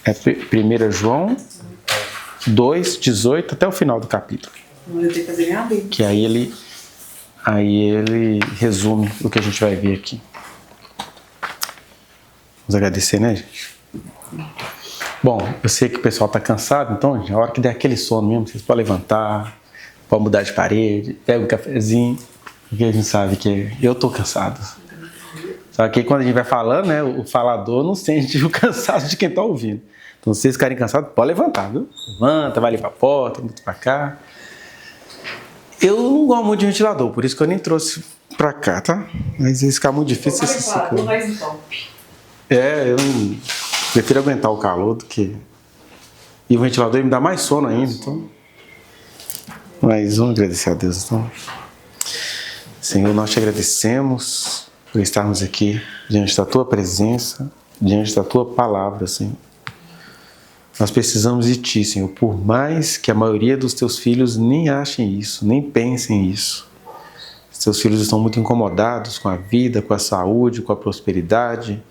É 1 João 2, 18 até o final do capítulo. Que aí ele resume o que a gente vai ver aqui. Vamos agradecer, né, gente? Bom, eu sei que o pessoal está cansado, então, gente, a hora que der aquele sono mesmo, vocês podem levantar, podem mudar de parede, pega um cafezinho, porque a gente sabe que eu estou cansado. Só que quando a gente vai falando, né, o falador não sente o cansaço de quem está ouvindo. Então, se vocês ficarem cansados, pode levantar, viu? Levanta, vai ali para a porta, muito para cá. Eu não gosto muito de ventilador, por isso que eu nem trouxe para cá, tá? Mas ia ficar muito difícil. Eu prefiro aguentar o calor do que... E o ventilador me dá mais sono ainda, então... Mas vamos agradecer a Deus, então. Senhor, nós te agradecemos por estarmos aqui diante da Tua presença, diante da Tua palavra, Senhor. Nós precisamos de Ti, Senhor, por mais que a maioria dos Teus filhos nem achem isso, nem pensem isso. Os Teus filhos estão muito incomodados com a vida, com a saúde, com a prosperidade,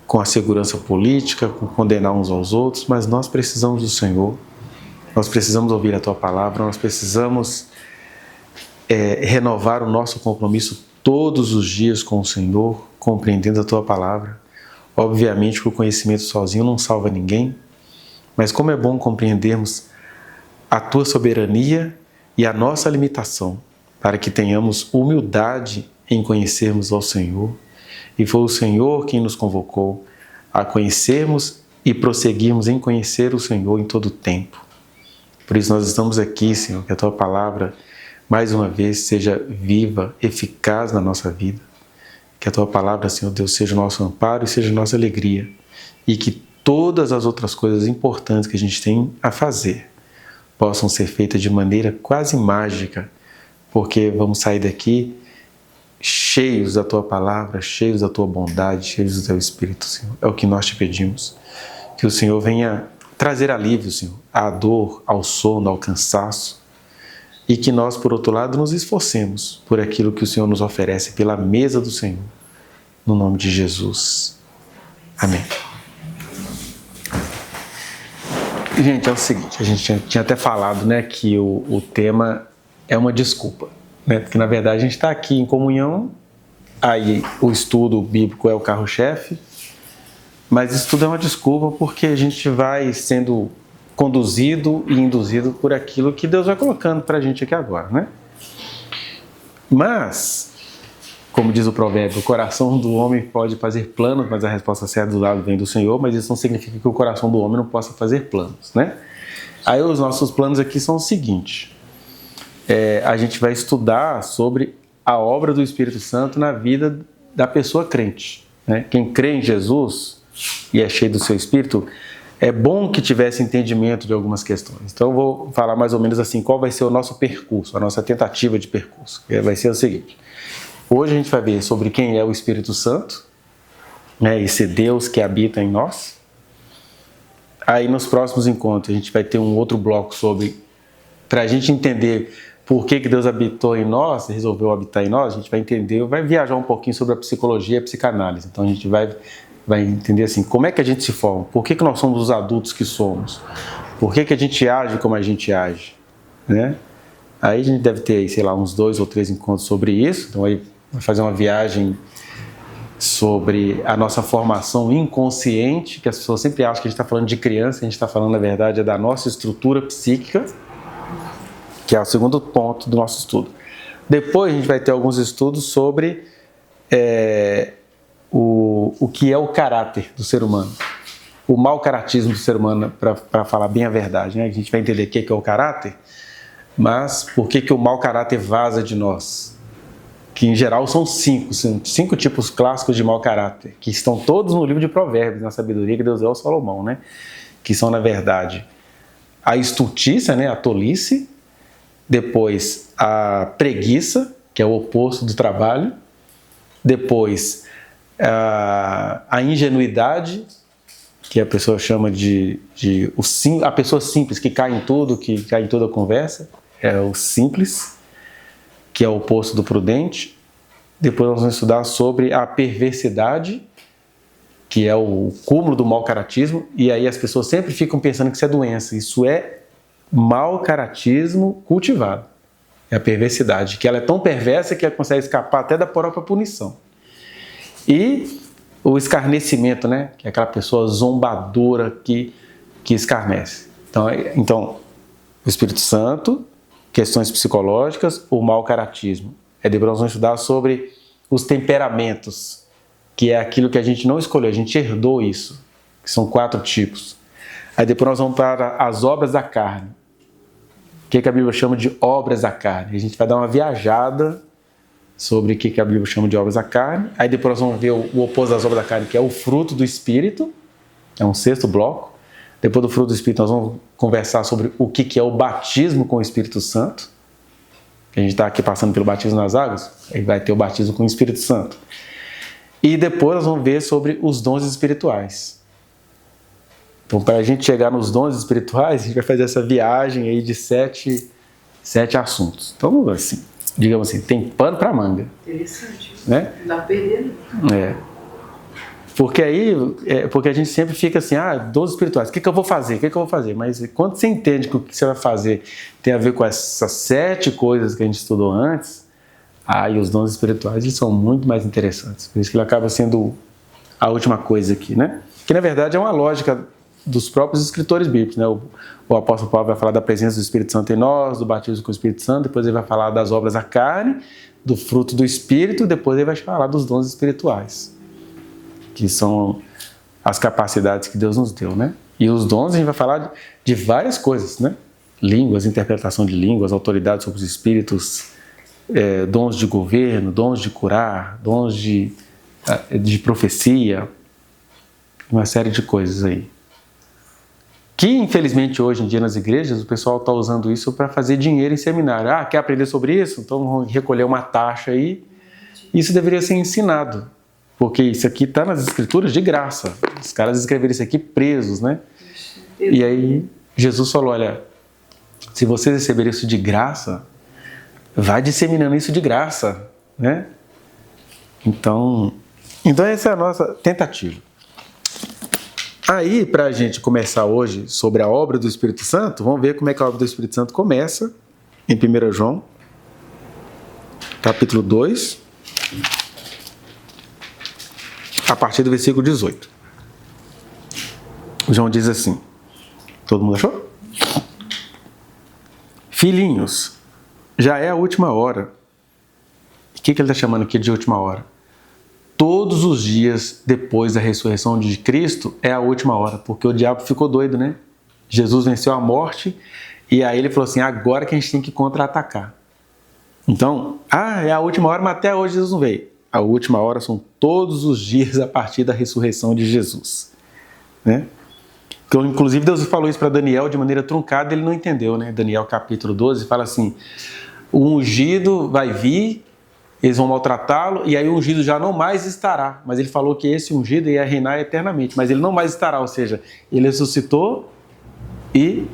com a segurança política, com condenar uns aos outros, mas nós precisamos do Senhor, nós precisamos ouvir a Tua palavra, nós precisamos renovar o nosso compromisso todos os dias com o Senhor, compreendendo a Tua palavra. Obviamente que o conhecimento sozinho não salva ninguém, mas como é bom compreendermos a Tua soberania e a nossa limitação, para que tenhamos humildade em conhecermos ao Senhor. E foi o Senhor quem nos convocou a conhecermos e prosseguirmos em conhecer o Senhor em todo o tempo. Por isso nós estamos aqui, Senhor, que a Tua palavra, mais uma vez, seja viva, eficaz na nossa vida. Que a Tua palavra, Senhor Deus, seja o nosso amparo e seja a nossa alegria. E que todas as outras coisas importantes que a gente tem a fazer possam ser feitas de maneira quase mágica, porque vamos sair daqui cheios da Tua palavra, cheios da Tua bondade, cheios do Teu Espírito, Senhor. É o que nós te pedimos. Que o Senhor venha trazer alívio, Senhor, à dor, ao sono, ao cansaço. E que nós, por outro lado, nos esforcemos por aquilo que o Senhor nos oferece pela mesa do Senhor. No nome de Jesus. Amém. Gente, é o seguinte, a gente tinha até falado, né, que o tema é uma desculpa. Né? Porque, na verdade, a gente está aqui em comunhão, aí o estudo bíblico é o carro-chefe, mas isso tudo é uma desculpa porque a gente vai sendo conduzido e induzido por aquilo que Deus vai colocando para a gente aqui agora, né? Mas, como diz o provérbio, o coração do homem pode fazer planos, mas a resposta certa do lado vem do Senhor, mas isso não significa que o coração do homem não possa fazer planos, né? Aí os nossos planos aqui são o seguinte... a gente vai estudar sobre a obra do Espírito Santo na vida da pessoa crente. Né? Quem crê em Jesus e é cheio do seu Espírito, é bom que tivesse entendimento de algumas questões. Então eu vou falar mais ou menos assim, qual vai ser o nosso percurso, a nossa tentativa de percurso. Vai ser o seguinte, hoje a gente vai ver sobre quem é o Espírito Santo, né? Esse Deus que habita em nós. Aí nos próximos encontros a gente vai ter um outro bloco sobre, para a gente entender por que Deus habitou em nós, resolveu habitar em nós, a gente vai entender, vai viajar um pouquinho sobre a psicologia e a psicanálise. Então a gente vai entender assim, como é que a gente se forma, por que nós somos os adultos que somos, por que a gente age como a gente age, né? Aí a gente deve ter, sei lá, uns 2 ou 3 encontros sobre isso, então aí vai fazer uma viagem sobre a nossa formação inconsciente, que as pessoas sempre acham que a gente está falando de criança, a gente está falando, na verdade, da nossa estrutura psíquica, que é o segundo ponto do nosso estudo. Depois a gente vai ter alguns estudos sobre o que é o caráter do ser humano, o mau caratismo do ser humano, para falar bem a verdade, né? A gente vai entender o que é o caráter, mas por que o mau caráter vaza de nós? Que em geral são 5 tipos clássicos de mau caráter, que estão todos no livro de Provérbios, na sabedoria que Deus deu ao Salomão, né? Que são, na verdade, a estultícia, né? A tolice, depois a preguiça, que é o oposto do trabalho, depois a ingenuidade, que a pessoa chama a pessoa simples, que cai em tudo, que cai em toda a conversa, é o simples, que é o oposto do prudente. Depois nós vamos estudar sobre a perversidade, que é o cúmulo do mau caratismo, e aí as pessoas sempre ficam pensando que isso é doença. Isso é mau caratismo cultivado. É a perversidade, que ela é tão perversa que ela consegue escapar até da própria punição. E o escarnecimento, né? Que é aquela pessoa zombadora que escarnece. Então, o Espírito Santo, questões psicológicas, o mau caratismo. Depois nós vamos estudar sobre os temperamentos, que é aquilo que a gente não escolheu, a gente herdou isso, que são 4 tipos. Aí depois nós vamos para as obras da carne. O que a Bíblia chama de obras da carne? A gente vai dar uma viajada sobre o que a Bíblia chama de obras da carne. Aí depois nós vamos ver o oposto das obras da carne, que é o fruto do Espírito. É um 6º bloco. Depois do fruto do Espírito nós vamos conversar sobre o que é o batismo com o Espírito Santo. A gente está aqui passando pelo batismo nas águas, aí vai ter o batismo com o Espírito Santo. E depois nós vamos ver sobre os dons espirituais. Então, para a gente chegar nos dons espirituais, a gente vai fazer essa viagem aí de 7 assuntos. Então, assim, digamos assim, tem pano para manga. Interessante. Né? Não dá pra perder, não. Porque a gente sempre fica assim, dons espirituais, o que eu vou fazer? Mas quando você entende que o que você vai fazer tem a ver com essas 7 coisas que a gente estudou antes, aí os dons espirituais eles são muito mais interessantes. Por isso que ele acaba sendo a última coisa aqui, né? Que na verdade é uma lógica dos próprios escritores bíblicos, né? O apóstolo Paulo vai falar da presença do Espírito Santo em nós, do batismo com o Espírito Santo, depois ele vai falar das obras da carne, do fruto do Espírito, depois ele vai falar dos dons espirituais, que são as capacidades que Deus nos deu, né? E os dons a gente vai falar de várias coisas, né? Línguas, interpretação de línguas, autoridade sobre os espíritos, dons de governo, dons de curar, dons de profecia, uma série de coisas aí. Que, infelizmente, hoje em dia nas igrejas, o pessoal está usando isso para fazer dinheiro em seminário. Quer aprender sobre isso? Então vamos recolher uma taxa aí. Isso deveria ser ensinado, porque isso aqui está nas escrituras de graça. Os caras escreveram isso aqui presos, né? E aí Jesus falou, olha, se vocês receberem isso de graça, vai disseminando isso de graça, né? Então essa é a nossa tentativa. Aí, para a gente começar hoje sobre a obra do Espírito Santo, vamos ver como é que a obra do Espírito Santo começa em 1 João, capítulo 2, a partir do versículo 18. João diz assim, todo mundo achou? Filhinhos, já é a última hora. O que ele está chamando aqui de última hora? Todos os dias depois da ressurreição de Cristo é a última hora, porque o diabo ficou doido, né? Jesus venceu a morte e aí ele falou assim, agora que a gente tem que contra-atacar. Então, é a última hora, mas até hoje Jesus não veio. A última hora são todos os dias a partir da ressurreição de Jesus, né? Então, inclusive Deus falou isso para Daniel de maneira truncada, ele não entendeu, né? Daniel capítulo 12 fala assim, o ungido vai vir, eles vão maltratá-lo, e aí o ungido já não mais estará. Mas ele falou que esse ungido ia reinar eternamente, mas ele não mais estará, ou seja, ele ressuscitou e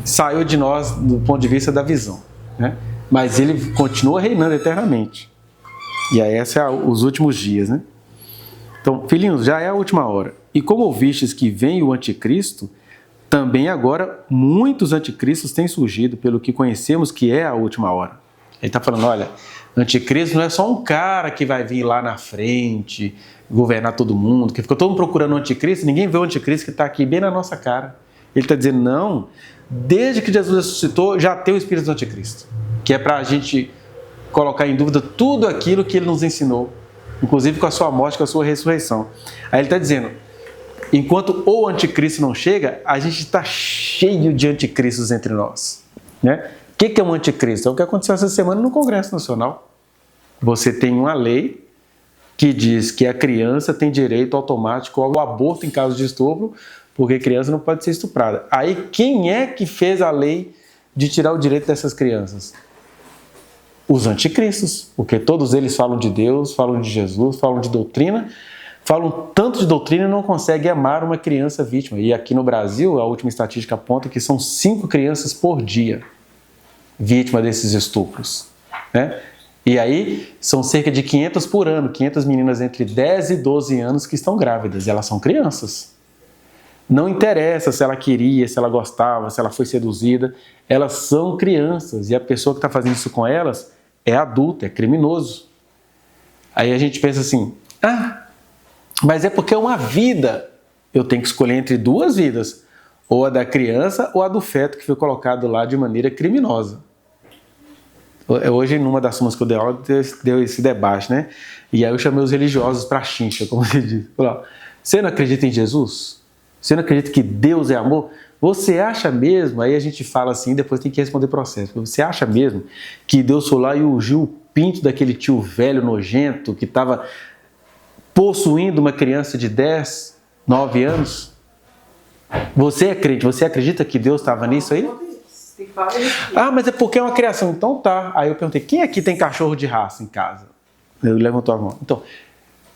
saiu de nós do ponto de vista da visão, né? Mas ele continua reinando eternamente. E aí esses são os últimos dias, né? Então, filhinhos, já é a última hora. E como ouvistes que vem o anticristo, também agora muitos anticristos têm surgido, pelo que conhecemos que é a última hora. Ele está falando, olha, anticristo não é só um cara que vai vir lá na frente, governar todo mundo, que ficou todo mundo procurando o anticristo, ninguém vê o anticristo que está aqui bem na nossa cara. Ele está dizendo, não, desde que Jesus ressuscitou, já tem o espírito do anticristo, que é para a gente colocar em dúvida tudo aquilo que ele nos ensinou, inclusive com a sua morte, com a sua ressurreição. Aí ele está dizendo, enquanto o anticristo não chega, a gente está cheio de anticristos entre nós, né? O que é um anticristo? É o que aconteceu essa semana no Congresso Nacional. Você tem uma lei que diz que a criança tem direito automático ao aborto em caso de estupro, porque criança não pode ser estuprada. Aí quem é que fez a lei de tirar o direito dessas crianças? Os anticristos, porque todos eles falam de Deus, falam de Jesus, falam de doutrina, falam tanto de doutrina e não conseguem amar uma criança vítima. E aqui no Brasil, a última estatística aponta que são 5 crianças por dia vítima desses estupros, né? E aí são cerca de 500 por ano, 500 meninas entre 10 e 12 anos que estão grávidas, e elas são crianças. Não interessa se ela queria, se ela gostava, se ela foi seduzida, elas são crianças, e a pessoa que está fazendo isso com elas é adulta, é criminoso. Aí a gente pensa assim, mas é porque é uma vida, eu tenho que escolher entre duas vidas, ou a da criança ou a do feto que foi colocado lá de maneira criminosa. Hoje, numa das turmas que eu dei aula, deu esse debate, né? E aí eu chamei os religiosos para a chincha, como se diz. Você não acredita em Jesus? Você não acredita que Deus é amor? Você acha mesmo? Aí a gente fala assim, depois tem que responder processo. Você acha mesmo que Deus foi lá e ungiu o pinto daquele tio velho nojento que estava possuindo uma criança de 10, 9 anos? Você é crente, você acredita que Deus estava nisso aí? Mas é porque é uma criação. Então tá. Aí eu perguntei, quem aqui tem cachorro de raça em casa? Ele levantou a mão. Então,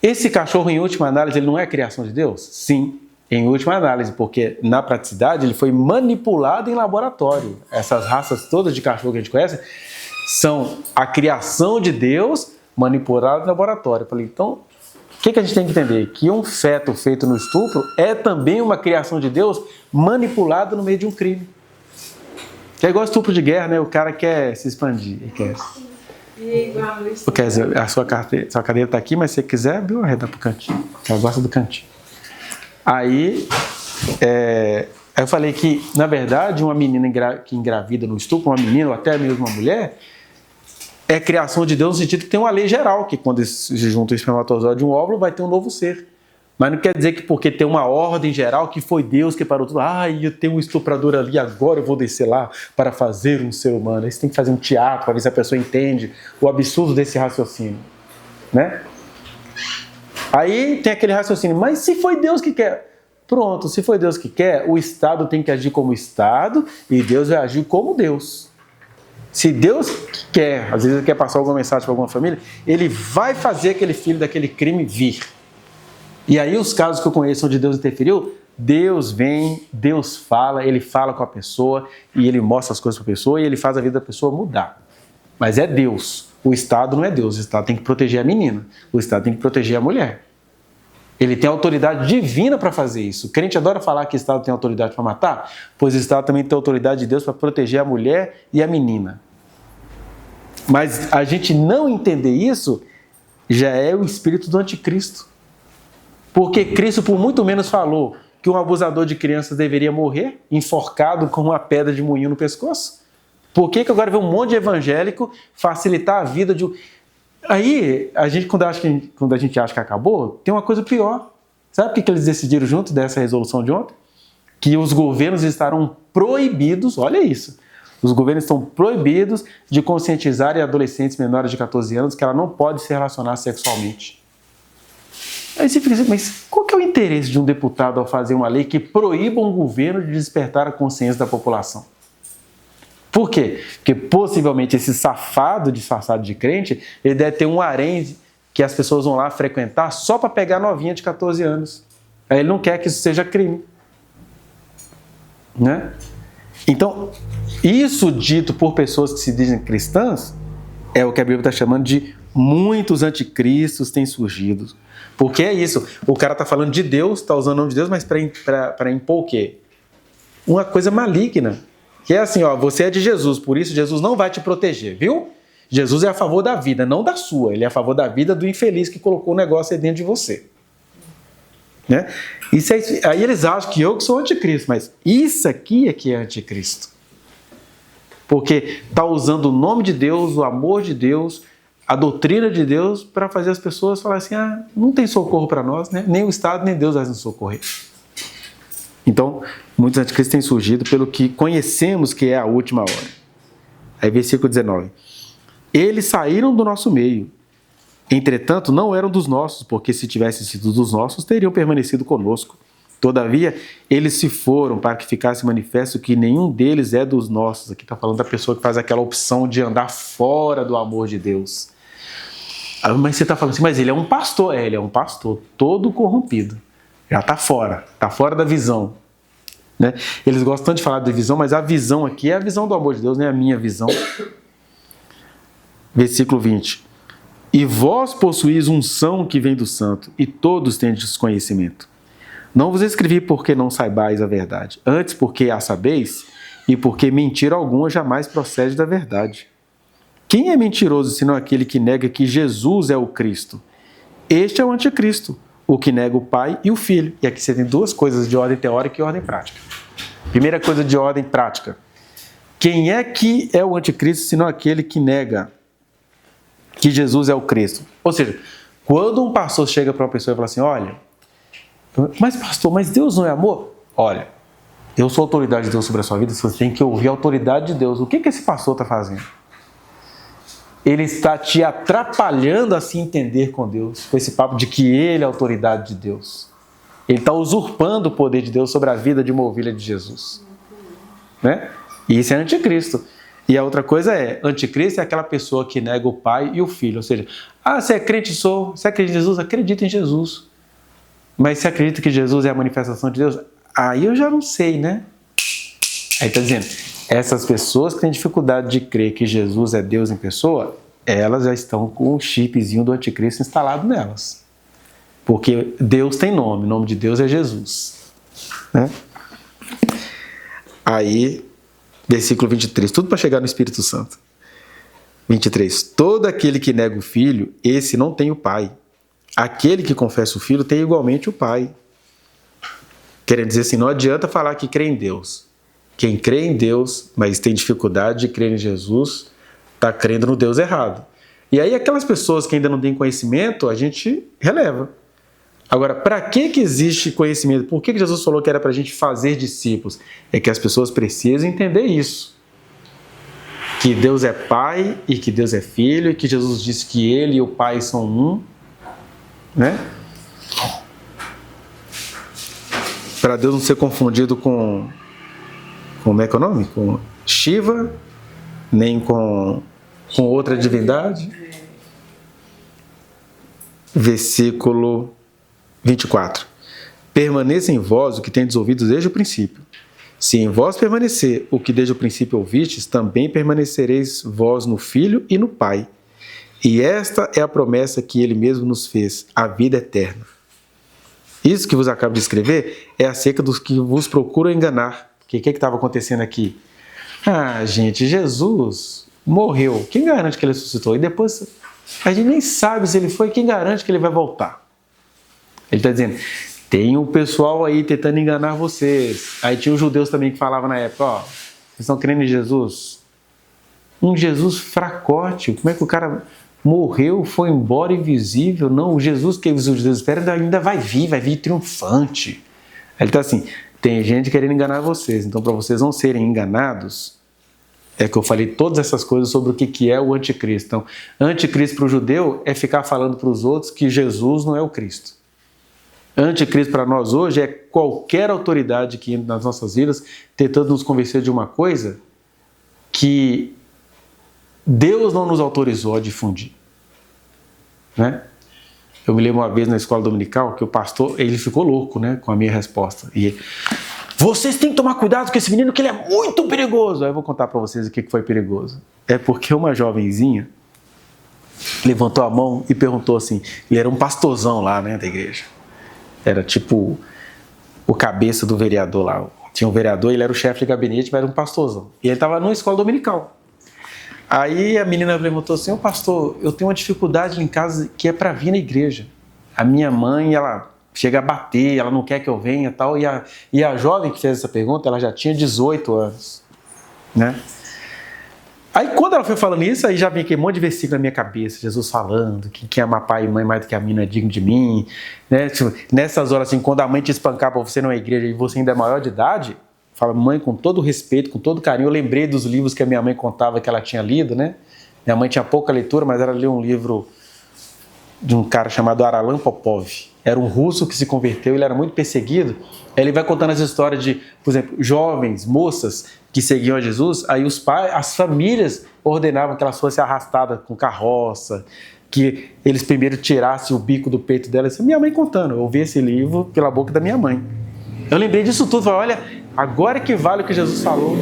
esse cachorro, em última análise, ele não é criação de Deus? Sim, em última análise, porque na praticidade ele foi manipulado em laboratório. Essas raças todas de cachorro que a gente conhece são a criação de Deus manipulada em laboratório. Eu falei, então, o que a gente tem que entender? Que um feto feito no estupro é também uma criação de Deus manipulada no meio de um crime. Que é igual estupro de guerra, né? O cara quer se expandir. Quer dizer, a sua cadeira está aqui, mas se você quiser, viu, arreda para o cantinho. Ela gosta do cantinho. Aí eu falei que, na verdade, uma menina que engravida no estupro, uma menina ou até mesmo uma mulher, é criação de Deus no sentido que tem uma lei geral, que quando se junta o espermatozoide e um óvulo, vai ter um novo ser. Mas não quer dizer que porque tem uma ordem geral que foi Deus que parou tudo. Eu tenho um estuprador ali, agora eu vou descer lá para fazer um ser humano. Aí você tem que fazer um teatro para ver se a pessoa entende o absurdo desse raciocínio, né? Aí tem aquele raciocínio, mas se foi Deus que quer? Pronto, se foi Deus que quer, o Estado tem que agir como Estado e Deus vai agir como Deus. Se Deus quer, às vezes ele quer passar alguma mensagem para alguma família, ele vai fazer aquele filho daquele crime vir. E aí os casos que eu conheço onde Deus interferiu, Deus vem, Deus fala, Ele fala com a pessoa e Ele mostra as coisas para a pessoa e Ele faz a vida da pessoa mudar. Mas é Deus. O Estado não é Deus. O Estado tem que proteger a menina. O Estado tem que proteger a mulher. Ele tem autoridade divina para fazer isso. O crente adora falar que o Estado tem autoridade para matar, pois o Estado também tem autoridade de Deus para proteger a mulher e a menina. Mas a gente não entender isso já é o espírito do anticristo. Porque Cristo, por muito menos, falou que um abusador de crianças deveria morrer, enforcado com uma pedra de moinho no pescoço. Por que agora vem um monte de evangélico facilitar a vida de... Aí, quando a gente acha que acabou, tem uma coisa pior. Sabe o que eles decidiram junto dessa resolução de ontem? Que os governos estarão proibidos, olha isso, os governos estão proibidos de conscientizarem adolescentes menores de 14 anos que ela não pode se relacionar sexualmente. Aí você fica assim, mas qual que é o interesse de um deputado ao fazer uma lei que proíba um governo de despertar a consciência da população? Por quê? Porque possivelmente esse safado disfarçado de crente, ele deve ter um harém que as pessoas vão lá frequentar só para pegar novinha de 14 anos. Aí ele não quer que isso seja crime. Né? Então, isso dito por pessoas que se dizem cristãs, é o que a Bíblia está chamando de muitos anticristos têm surgido. Porque é isso, o cara está falando de Deus, está usando o nome de Deus, mas para impor o quê? Uma coisa maligna. Que é assim, você é de Jesus, por isso Jesus não vai te proteger, viu? Jesus é a favor da vida, não da sua. Ele é a favor da vida do infeliz que colocou o negócio aí dentro de você. Né? Aí eles acham que eu que sou anticristo, mas isso aqui é que é anticristo. Porque está usando o nome de Deus, o amor de Deus, a doutrina de Deus para fazer as pessoas falarem assim, não tem socorro para nós, né? Nem o Estado, nem Deus vai nos socorrer. Então, muitos anticristos têm surgido pelo que conhecemos que é a última hora. Aí, versículo 19. Eles saíram do nosso meio. Entretanto, não eram dos nossos, porque se tivessem sido dos nossos, teriam permanecido conosco. Todavia, eles se foram para que ficasse manifesto que nenhum deles é dos nossos. Aqui está falando da pessoa que faz aquela opção de andar fora do amor de Deus. Mas você está falando assim, mas ele é um pastor. Ele é um pastor todo corrompido. Já está fora da visão. Né? Eles gostam tanto de falar de visão, mas a visão aqui é a visão do amor de Deus, não é a minha visão. Versículo 20. E vós possuís unção que vem do santo, e todos tendes conhecimento. Não vos escrevi porque não saibais a verdade, antes porque a sabeis, e porque mentira alguma jamais procede da verdade. Quem é mentiroso senão aquele que nega que Jesus é o Cristo? Este é o anticristo, o que nega o Pai e o Filho. E aqui você tem duas coisas de ordem teórica e ordem prática. Primeira coisa de ordem prática. Quem é que é o anticristo senão aquele que nega que Jesus é o Cristo? Ou seja, quando um pastor chega para uma pessoa e fala assim, olha, mas pastor, mas Deus não é amor? Olha, eu sou a autoridade de Deus sobre a sua vida, você tem que ouvir a autoridade de Deus. O que esse pastor está fazendo? Ele está te atrapalhando a se entender com Deus, com esse papo de que ele é a autoridade de Deus. Ele está usurpando o poder de Deus sobre a vida de uma ovelha de Jesus. Né? E isso é anticristo. E a outra coisa é, anticristo é aquela pessoa que nega o Pai e o Filho. Ou seja, você é crente? Sou. Você acredita em Jesus? Acredita em Jesus. Mas você acredita que Jesus é a manifestação de Deus? Aí eu já não sei, né? Aí está dizendo, essas pessoas que têm dificuldade de crer que Jesus é Deus em pessoa, elas já estão com o chipzinho do anticristo instalado nelas. Porque Deus tem nome, o nome de Deus é Jesus. Né? Aí, versículo 23, tudo para chegar no Espírito Santo. 23, todo aquele que nega o Filho, esse não tem o Pai. Aquele que confessa o Filho tem igualmente o Pai. Querendo dizer assim, não adianta falar que crê em Deus. Quem crê em Deus, mas tem dificuldade de crer em Jesus, está crendo no Deus errado. E aí aquelas pessoas que ainda não têm conhecimento, a gente releva. Agora, para que existe conhecimento? Por que Jesus falou que era para a gente fazer discípulos? É que as pessoas precisam entender isso. Que Deus é Pai e que Deus é Filho, e que Jesus disse que Ele e o Pai são um. Né? Para Deus não ser confundido com como é que é o nome? Com Shiva, nem com outra divindade. Versículo 24. Permaneça em vós o que tendes ouvido desde o princípio. Se em vós permanecer o que desde o princípio ouvistes, também permanecereis vós no Filho e no Pai. E esta é a promessa que ele mesmo nos fez, a vida eterna. Isso que vos acabo de escrever é acerca dos que vos procuram enganar. O que estava acontecendo aqui? Gente, Jesus morreu. Quem garante que ele ressuscitou? E depois a gente nem sabe se ele foi. Quem garante que ele vai voltar? Ele está dizendo, tem um pessoal aí tentando enganar vocês. Aí tinha os judeus também que falavam na época, vocês estão crendo em Jesus? Um Jesus fracote. Como é que o cara morreu, foi embora invisível? Não, o Jesus que os judeus esperam ainda vai vir triunfante. Ele está assim, tem gente querendo enganar vocês, então para vocês não serem enganados, é que eu falei todas essas coisas sobre o que é o anticristo. Então, anticristo para o judeu é ficar falando para os outros que Jesus não é o Cristo. Anticristo para nós hoje é qualquer autoridade que entra nas nossas vidas tentando nos convencer de uma coisa que Deus não nos autorizou a difundir. Né? Eu me lembro uma vez na escola dominical que o pastor, ele ficou louco, né, com a minha resposta. E vocês têm que tomar cuidado com esse menino que ele é muito perigoso. Aí eu vou contar para vocês o que foi perigoso. É porque uma jovenzinha levantou a mão e perguntou assim, ele era um pastorzão lá, né, da igreja. Era tipo o cabeça do vereador lá. Tinha um vereador, ele era o chefe de gabinete, mas era um pastorzão. E ele estava numa escola dominical. Aí a menina perguntou assim, pastor, eu tenho uma dificuldade em casa que é para vir na igreja. A minha mãe, ela chega a bater, ela não quer que eu venha e tal. E a jovem que fez essa pergunta, ela já tinha 18 anos. Né? Aí quando ela foi falando isso, aí já vinha aquele monte de versículo na minha cabeça, Jesus falando que quem ama pai e mãe mais do que a mim não é digno de mim. Né? Tipo, nessas horas assim, quando a mãe te espancar para você numa igreja e você ainda é maior de idade, fala, mãe, com todo respeito, com todo carinho, eu lembrei dos livros que a minha mãe contava que ela tinha lido, né? Minha mãe tinha pouca leitura, mas ela leu um livro de um cara chamado Aralan Popov. Era um russo que se converteu, ele era muito perseguido. Ele vai contando as histórias de, por exemplo, jovens, moças que seguiam a Jesus, aí os pais, as famílias ordenavam que elas fossem arrastadas com carroça, que eles primeiro tirassem o bico do peito delas. Minha mãe contando, eu ouvi esse livro pela boca da minha mãe. Eu lembrei disso tudo, falei, olha, agora que vale o que Jesus falou.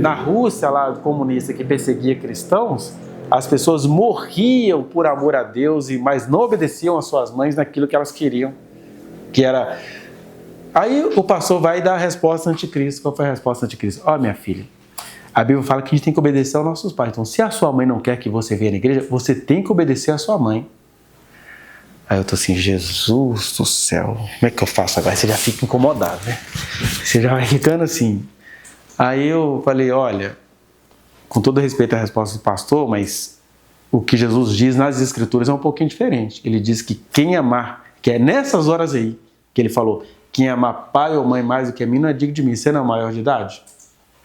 Na Rússia, lá, comunista, que perseguia cristãos, As pessoas morriam por amor a Deus, mas não obedeciam às suas mães naquilo que elas queriam, que era... Aí o pastor vai dar a resposta anticristo. Qual foi a resposta anticristo? Ó, minha filha, a Bíblia fala que a gente tem que obedecer aos nossos pais. Então, se a sua mãe não quer que você venha na igreja, você tem que obedecer à sua mãe. Aí eu tô assim, Jesus do céu, como é que eu faço agora? Você já fica incomodado, né? Você já vai ficando assim. Aí eu falei, olha, com todo respeito à resposta do pastor, mas o que Jesus diz nas Escrituras é um pouquinho diferente. Ele diz que quem amar, que é nessas horas aí, que ele falou, quem amar pai ou mãe mais do que a mim não é digno de mim. Você não é maior de idade?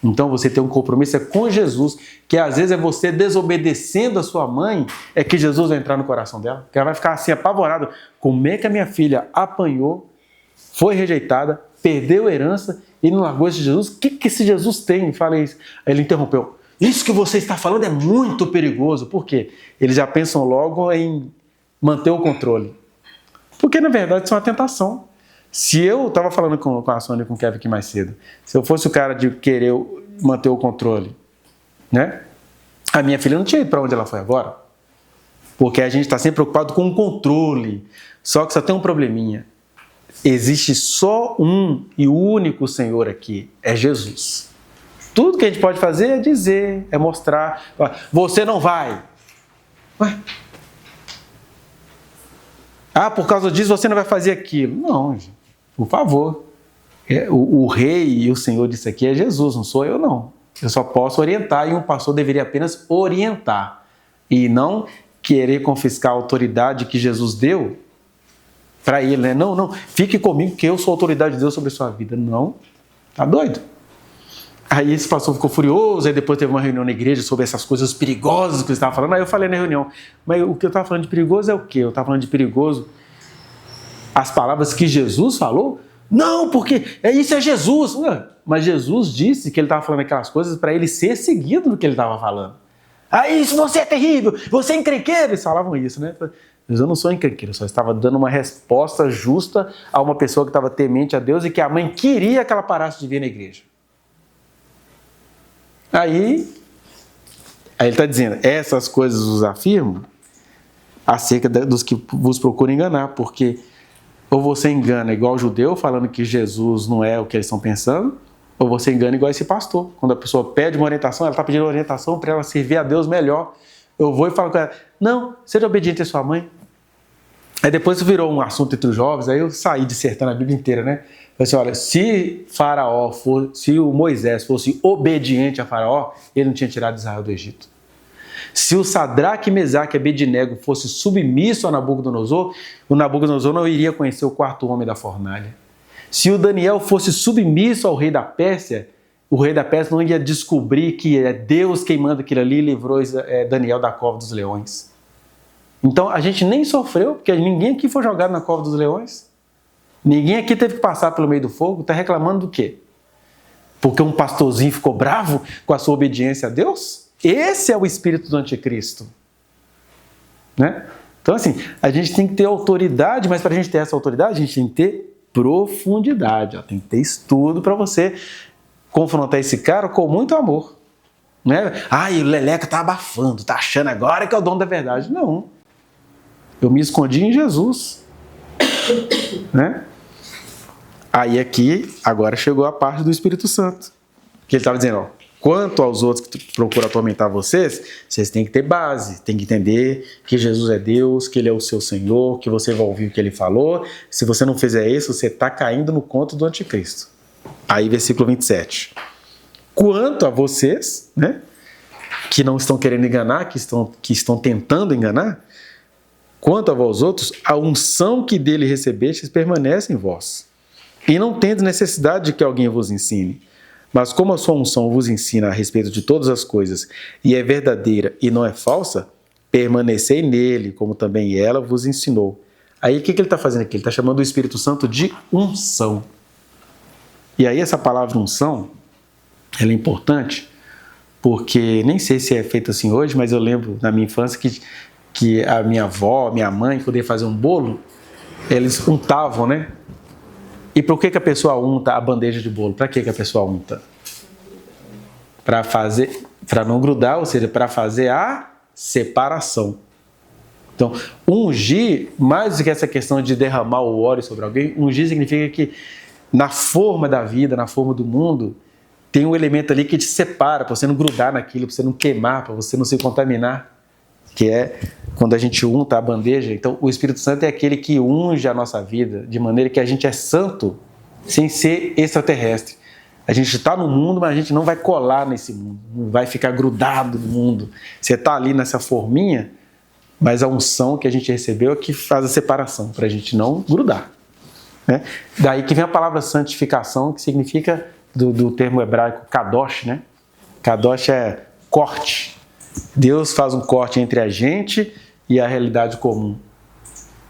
Então você tem um compromisso com Jesus, que às vezes é você desobedecendo a sua mãe, é que Jesus vai entrar no coração dela, que ela vai ficar assim apavorada. Como é que a minha filha apanhou, foi rejeitada, perdeu a herança e não largou esse Jesus? O que esse Jesus tem? Falei isso. Aí ele interrompeu. Isso que você está falando é muito perigoso. Por quê? Eles já pensam logo em manter o controle. Porque na verdade isso é uma tentação. Se eu estava falando com a Sônia e com o Kevin aqui mais cedo, se eu fosse o cara de querer manter o controle, né? A minha filha não tinha ido para onde ela foi agora. Porque a gente está sempre preocupado com o controle. Só que só tem um probleminha. Existe só um e único Senhor aqui, é Jesus. Tudo que a gente pode fazer é dizer, é mostrar. Você não vai. Ué? Ah, por causa disso você não vai fazer aquilo. Não, gente. Por favor. O rei e o Senhor disso aqui é Jesus, não sou eu não. Eu só posso orientar e um pastor deveria apenas orientar e não querer confiscar a autoridade que Jesus deu para ele, né? Não, fique comigo que eu sou a autoridade de Deus sobre a sua vida. Não, tá doido? Aí esse pastor ficou furioso, aí depois teve uma reunião na igreja sobre essas coisas perigosas que ele estava falando. Aí eu falei na reunião, mas o que eu estava falando de perigoso é o quê? Eu estava falando de perigoso as palavras que Jesus falou? Não, porque isso é Jesus. Mas Jesus disse que ele estava falando aquelas coisas para ele ser seguido no que ele estava falando. Isso você é terrível, você é encrenqueiro. Eles falavam isso, né? Mas eu não sou encrenqueiro, eu só estava dando uma resposta justa a uma pessoa que estava temente a Deus e que a mãe queria que ela parasse de vir na igreja. Aí ele está dizendo, essas coisas os afirmo acerca dos que vos procuram enganar, porque ou você engana igual o judeu, falando que Jesus não é o que eles estão pensando, ou você engana igual esse pastor. Quando a pessoa pede uma orientação, ela está pedindo orientação para ela servir a Deus melhor. Eu vou e falo com ela, não, seja obediente à sua mãe. Aí depois virou um assunto entre os jovens, aí eu saí dissertando a Bíblia inteira, né? Falei assim, olha, se o Moisés fosse obediente a Faraó, ele não tinha tirado Israel do Egito. Se o Sadraque, Mesaque e Abednego fosse submisso a Nabucodonosor, o Nabucodonosor não iria conhecer o quarto homem da fornalha. Se o Daniel fosse submisso ao rei da Pérsia, o rei da Pérsia não ia descobrir que é Deus quem manda aquilo ali e livrou Daniel da cova dos leões. Então a gente nem sofreu, porque ninguém aqui foi jogado na cova dos leões. Ninguém aqui teve que passar pelo meio do fogo. Está reclamando do quê? Porque um pastorzinho ficou bravo com a sua obediência a Deus? Esse é o espírito do anticristo. Né? Então assim, a gente tem que ter autoridade, mas para a gente ter essa autoridade, a gente tem que ter profundidade. Tem que ter estudo para você confrontar esse cara com muito amor. Né? E o Leleca está abafando, está achando agora que é o dono da verdade. Não. Eu me escondi em Jesus. Né? Aí aqui, agora chegou a parte do Espírito Santo. Que ele estava dizendo, quanto aos outros que procuram atormentar vocês, vocês têm que ter base, têm que entender que Jesus é Deus, que Ele é o seu Senhor, que você vai ouvir o que Ele falou. Se você não fizer isso, você está caindo no conto do anticristo. Aí, versículo 27. Quanto a vocês, né, que não estão querendo enganar, que estão tentando enganar, quanto a vós outros, a unção que dele recebestes permanece em vós. E não tendes necessidade de que alguém vos ensine. Mas como a sua unção vos ensina a respeito de todas as coisas, e é verdadeira e não é falsa, permanecei nele, como também ela vos ensinou. Aí o que ele está fazendo aqui? Ele está chamando o Espírito Santo de unção. E aí essa palavra unção, ela é importante, porque nem sei se é feito assim hoje, mas eu lembro na minha infância que a minha avó, minha mãe, poder fazer um bolo, eles untavam, né? E por que a pessoa unta a bandeja de bolo? Para que a pessoa unta? Para não grudar, ou seja, para fazer a separação. Então, ungir, mais do que essa questão de derramar o óleo sobre alguém, ungir significa que na forma da vida, na forma do mundo, tem um elemento ali que te separa, para você não grudar naquilo, para você não queimar, para você não se contaminar, que é quando a gente unta a bandeja. Então, o Espírito Santo é aquele que unge a nossa vida, de maneira que a gente é santo sem ser extraterrestre. A gente está no mundo, mas a gente não vai colar nesse mundo, não vai ficar grudado no mundo. Você está ali nessa forminha, mas a unção que a gente recebeu é que faz a separação, para a gente não grudar. Né? Daí que vem a palavra santificação, que significa, do termo hebraico kadosh, né? Kadosh é corte. Deus faz um corte entre a gente e a realidade comum.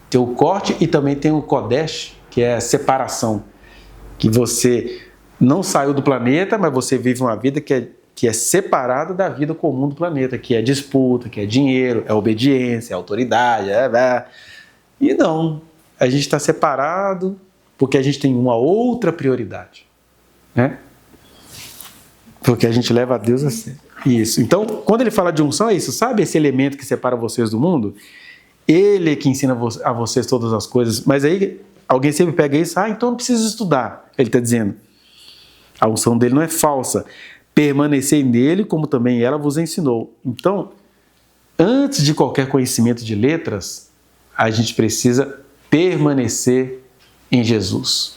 Tem o corte e também tem o kodesh, que é a separação. Que você não saiu do planeta, mas você vive uma vida que é separada da vida comum do planeta, que é disputa, que é dinheiro, é obediência, é autoridade, E não, a gente está separado porque a gente tem uma outra prioridade, né? Porque a gente leva a Deus a sério. Isso. Então, quando ele fala de unção, é isso. Sabe esse elemento que separa vocês do mundo? Ele que ensina a vocês todas as coisas. Mas aí, alguém sempre pega isso, então não precisa estudar. Ele está dizendo, a unção dele não é falsa. Permanecei nele, como também ela vos ensinou. Então, antes de qualquer conhecimento de letras, a gente precisa permanecer em Jesus.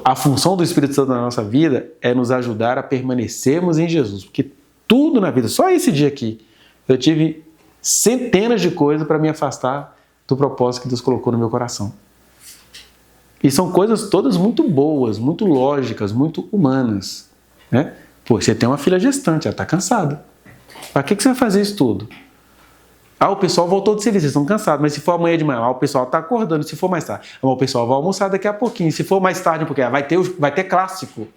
A função do Espírito Santo na nossa vida é nos ajudar a permanecermos em Jesus. Porque tudo na vida, só esse dia aqui, eu tive centenas de coisas para me afastar do propósito que Deus colocou no meu coração. E são coisas todas muito boas, muito lógicas, muito humanas. Né? Pô, você tem uma filha gestante, ela está cansada. Para que você vai fazer isso tudo? O pessoal voltou do serviço, vocês estão cansados, mas se for amanhã de manhã, o pessoal está acordando, se for mais tarde, o pessoal vai almoçar daqui a pouquinho, se for mais tarde, porque vai ter clássico.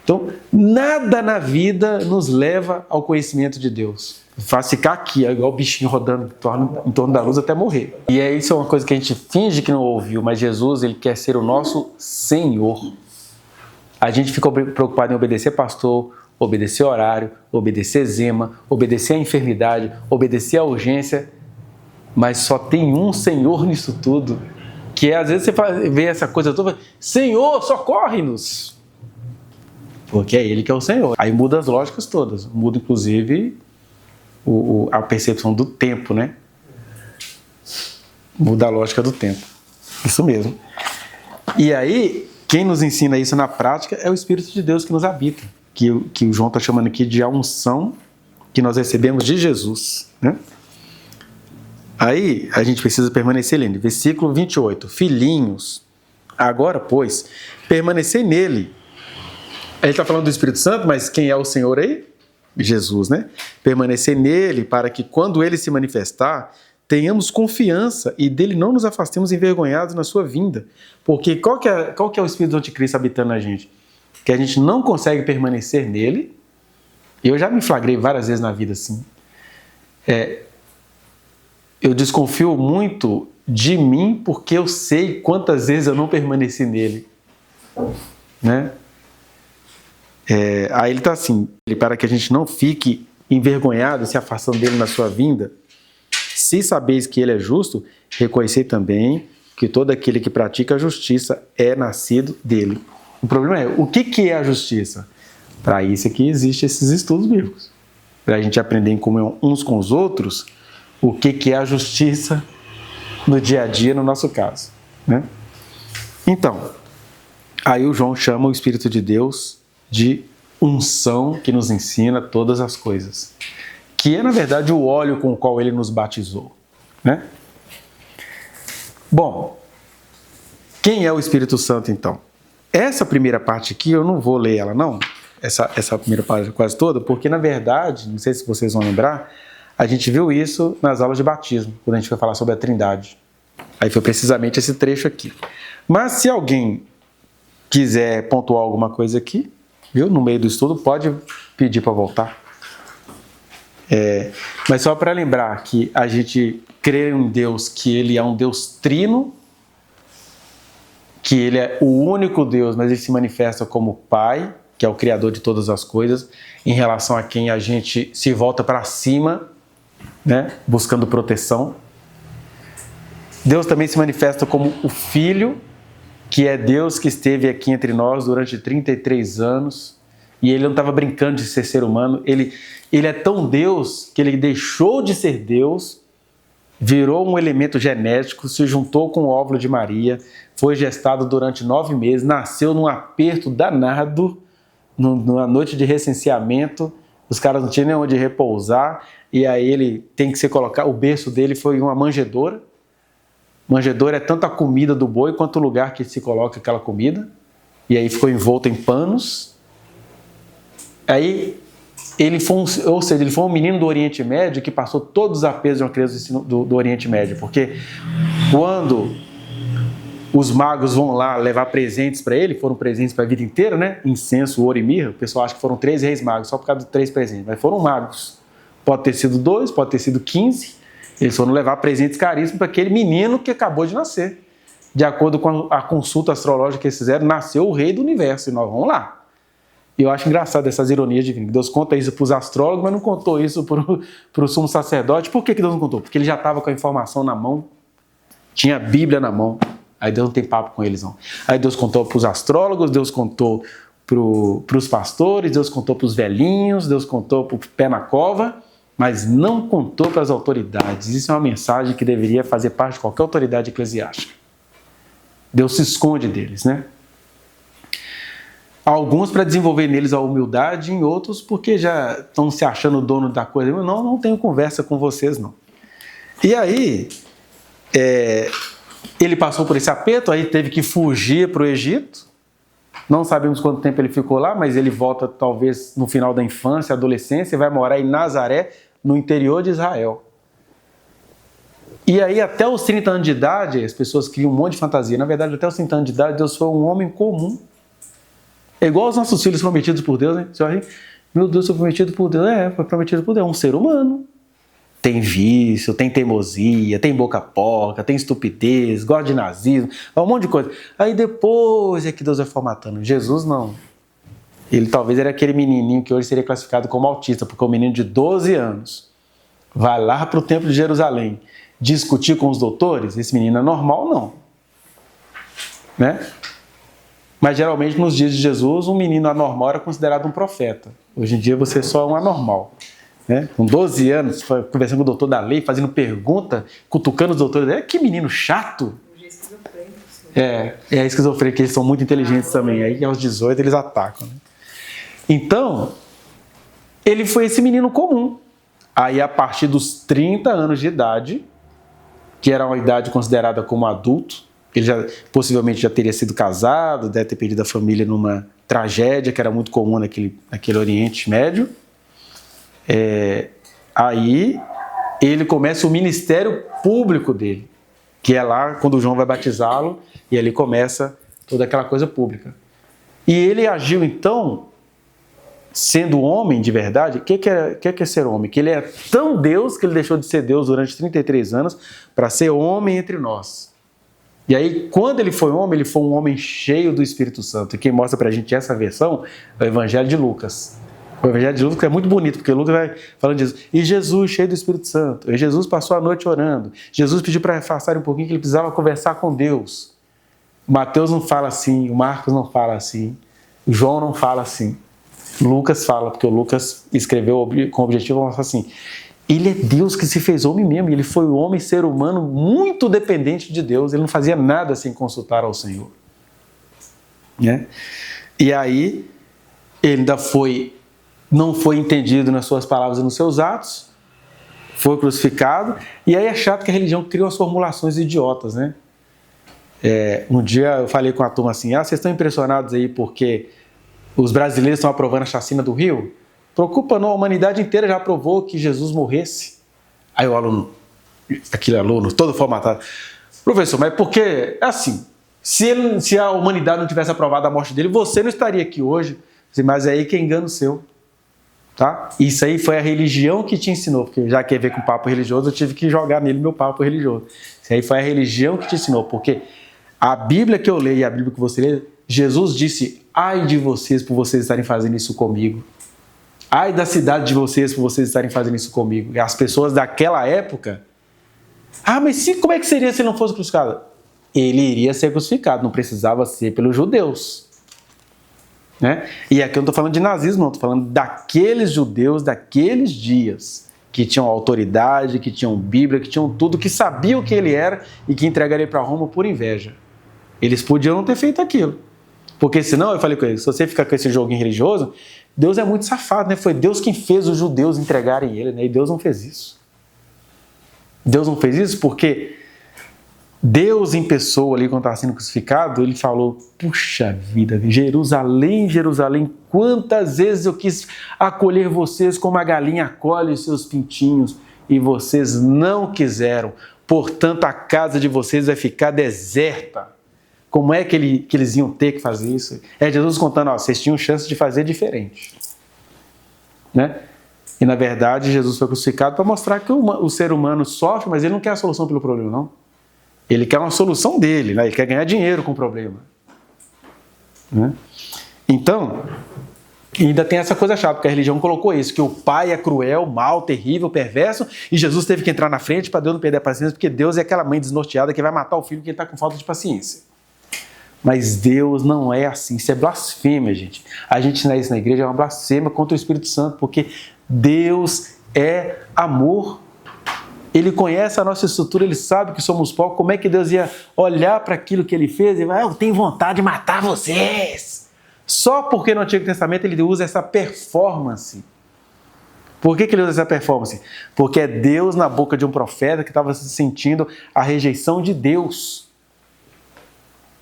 Então, nada na vida nos leva ao conhecimento de Deus. Faz ficar aqui, igual o bichinho rodando em torno da luz até morrer. E isso é uma coisa que a gente finge que não ouviu, mas Jesus, ele quer ser o nosso Senhor. A gente ficou preocupado em obedecer pastor, obedecer horário, obedecer zema, obedecer a enfermidade, obedecer a urgência, mas só tem um Senhor nisso tudo, que às vezes você vê essa coisa toda, Senhor, socorre-nos! Porque é Ele que é o Senhor. Aí muda as lógicas todas, muda inclusive a percepção do tempo, né? Muda a lógica do tempo. Isso mesmo. E aí, quem nos ensina isso na prática é o Espírito de Deus que nos habita, que o João está chamando aqui de a unção que nós recebemos de Jesus, né? Aí a gente precisa permanecer lendo. Versículo 28. Filhinhos, agora, pois, permanecei nele. Ele está falando do Espírito Santo, mas quem é o Senhor aí? Jesus, né? Permanecer nele para que quando ele se manifestar, tenhamos confiança e dele não nos afastemos envergonhados na sua vinda. Porque qual que é o Espírito do Anticristo habitando na gente? Que a gente não consegue permanecer nele. E eu já me flagrei várias vezes na vida assim. Eu desconfio muito de mim porque eu sei quantas vezes eu não permaneci nele. Né? Aí ele está assim, para que a gente não fique envergonhado se afastando dele na sua vinda. Se sabeis que ele é justo, reconhecei também que todo aquele que pratica a justiça é nascido dele. O problema é, o que é a justiça? Para isso é que existem esses estudos bíblicos. Para a gente aprender em comunhão uns com os outros, o que é a justiça no dia a dia, no nosso caso. Né? Então, aí o João chama o Espírito de Deus de unção que nos ensina todas as coisas. Que é, na verdade, o óleo com o qual ele nos batizou. Né? Bom, quem é o Espírito Santo, então? Essa primeira parte aqui, eu não vou ler ela, não. Essa primeira parte quase toda, porque, na verdade, não sei se vocês vão lembrar, a gente viu isso nas aulas de batismo, quando a gente foi falar sobre a Trindade. Aí foi precisamente esse trecho aqui. Mas se alguém quiser pontuar alguma coisa aqui, viu, no meio do estudo, pode pedir para voltar. Mas só para lembrar que a gente crê em Deus, que Ele é um Deus trino, que Ele é o único Deus, mas Ele se manifesta como Pai, que é o Criador de todas as coisas, em relação a quem a gente se volta para cima né? Buscando proteção. Deus também se manifesta como o Filho, que é Deus que esteve aqui entre nós durante 33 anos. E ele não estava brincando de ser humano. Ele é tão Deus que ele deixou de ser Deus, virou um elemento genético, se juntou com o óvulo de Maria, foi gestado durante 9 meses, nasceu num aperto danado, numa noite de recenseamento, os caras não tinham nem onde repousar, e aí ele tem que ser colocado, o berço dele foi uma manjedoura. Manjedoura é tanto a comida do boi quanto o lugar que se coloca aquela comida, e aí ficou envolto em panos. Aí ele foi um menino do Oriente Médio que passou todos os apesos de uma criança do Oriente Médio, porque quando os magos vão lá levar presentes para ele, foram presentes para a vida inteira, né? Incenso, ouro e mirra. O pessoal acha que foram 3 reis magos, só por causa de 3 presentes, mas foram magos. Pode ter sido 2, pode ter sido 15. Eles foram levar presentes caríssimos para aquele menino que acabou de nascer. De acordo com a consulta astrológica que eles fizeram, nasceu o rei do universo, e nós vamos lá. E eu acho engraçado essas ironias divinas. Deus conta isso para os astrólogos, mas não contou isso para o sumo sacerdote. Por que Deus não contou? Porque ele já estava com a informação na mão, tinha a Bíblia na mão. Aí Deus não tem papo com eles, não. Aí Deus contou para os astrólogos, Deus contou para os pastores, Deus contou para os velhinhos, Deus contou para o pé na cova, mas não contou para as autoridades. Isso é uma mensagem que deveria fazer parte de qualquer autoridade eclesiástica. Deus se esconde deles, né? Alguns para desenvolver neles a humildade, em outros porque já estão se achando dono da coisa. Não tenho conversa com vocês, não. E aí, ele passou por esse aperto, aí teve que fugir para o Egito. Não sabemos quanto tempo ele ficou lá, mas ele volta talvez no final da infância, adolescência, e vai morar em Nazaré, no interior de Israel. E aí, até os 30 anos de idade, as pessoas criam um monte de fantasia. Na verdade, até os 30 anos de idade, Deus foi um homem comum. É igual os nossos filhos prometidos por Deus, né? Você olha, meu Deus, foi prometido por Deus. Foi prometido por Deus. É um ser humano. Tem vício, tem teimosia, tem boca porca, tem estupidez, gosta de nazismo, um monte de coisa. Aí depois é que Deus vai formatando. Jesus não. Ele talvez era aquele menininho que hoje seria classificado como autista, porque o menino de 12 anos vai lá para o templo de Jerusalém discutir com os doutores. Esse menino é normal, não. Né? Mas geralmente nos dias de Jesus, um menino anormal era considerado um profeta. Hoje em dia você é só um anormal. Né? Com 12 anos, conversando com o doutor da lei, fazendo pergunta, cutucando os doutores. Que menino chato! É a esquizofrenia, que eles são muito inteligentes também. Aí aos 18 eles atacam. Né? Então, ele foi esse menino comum. Aí a partir dos 30 anos de idade, que era uma idade considerada como adulto, ele possivelmente já teria sido casado, deve ter perdido a família numa tragédia que era muito comum naquele Oriente Médio. Aí ele começa o ministério público dele, que é lá quando João vai batizá-lo, e ali começa toda aquela coisa pública. E ele agiu então, sendo homem de verdade. O que é ser homem? Que ele é tão Deus que ele deixou de ser Deus durante 33 anos para ser homem entre nós. E aí, quando ele foi um homem cheio do Espírito Santo. E quem mostra pra gente essa versão é o Evangelho de Lucas. O Evangelho de Lucas é muito bonito, porque Lucas vai falando disso. E Jesus, cheio do Espírito Santo. E Jesus passou a noite orando. Jesus pediu para afastar um pouquinho, que ele precisava conversar com Deus. O Mateus não fala assim, o Marcos não fala assim, o João não fala assim. Lucas fala, porque o Lucas escreveu com o objetivo de mostrar assim. Ele é Deus que se fez homem mesmo. Ele foi um homem, ser humano, muito dependente de Deus. Ele não fazia nada sem consultar ao Senhor. Né? E aí, ele ainda não foi entendido nas suas palavras e nos seus atos. Foi crucificado. E aí é chato que a religião cria umas formulações idiotas, né? Um dia eu falei com a turma assim, vocês estão impressionados aí porque os brasileiros estão aprovando a chacina do Rio? Preocupa não, a humanidade inteira já aprovou que Jesus morresse. Aí o aluno, aquele aluno todo formatado, professor, mas porque, assim, se a humanidade não tivesse aprovado a morte dele, você não estaria aqui hoje. Mas é aí que é engano seu. Tá? Isso aí foi a religião que te ensinou, porque já quer ver com papo religioso, eu tive que jogar nele meu papo religioso. Isso aí foi a religião que te ensinou, porque a Bíblia que eu leio e a Bíblia que você lê, Jesus disse, ai de vocês por vocês estarem fazendo isso comigo. Ai da cidade de vocês por vocês estarem fazendo isso comigo. E as pessoas daquela época, mas como é que seria se ele não fosse crucificado? Ele iria ser crucificado, não precisava ser pelos judeus. Né? E aqui eu não estou falando de nazismo, não, estou falando daqueles judeus, daqueles dias, que tinham autoridade, que tinham Bíblia, que tinham tudo, que sabiam quem ele era e que entregariam para Roma por inveja. Eles podiam não ter feito aquilo. Porque senão, eu falei com eles, se você ficar com esse joguinho religioso, Deus é muito safado, né? Foi Deus quem fez os judeus entregarem ele, né? E Deus não fez isso. Deus não fez isso porque Deus em pessoa ali, quando estava sendo crucificado, ele falou, puxa vida, Jerusalém, Jerusalém, quantas vezes eu quis acolher vocês como a galinha acolhe os seus pintinhos e vocês não quiseram, portanto a casa de vocês vai ficar deserta. Como é que eles iam ter que fazer isso? É Jesus contando, vocês tinham chance de fazer diferente. Né? E na verdade Jesus foi crucificado para mostrar que o ser humano sofre, mas ele não quer a solução pelo problema, não. Ele quer uma solução dele, né? Ele quer ganhar dinheiro com o problema. Né? Então, ainda tem essa coisa chata, porque a religião colocou isso, que o pai é cruel, mau, terrível, perverso, e Jesus teve que entrar na frente para Deus não perder a paciência, porque Deus é aquela mãe desnorteada que vai matar o filho porque ele está com falta de paciência. Mas Deus não é assim, isso é blasfêmia, gente. A gente ensinar isso na igreja é uma blasfêmia contra o Espírito Santo, porque Deus é amor. Ele conhece a nossa estrutura, ele sabe que somos pó. Como é que Deus ia olhar para aquilo que ele fez e vai, eu tenho vontade de matar vocês? Só porque no Antigo Testamento ele usa essa performance. Por que ele usa essa performance? Porque é Deus na boca de um profeta que estava sentindo a rejeição de Deus.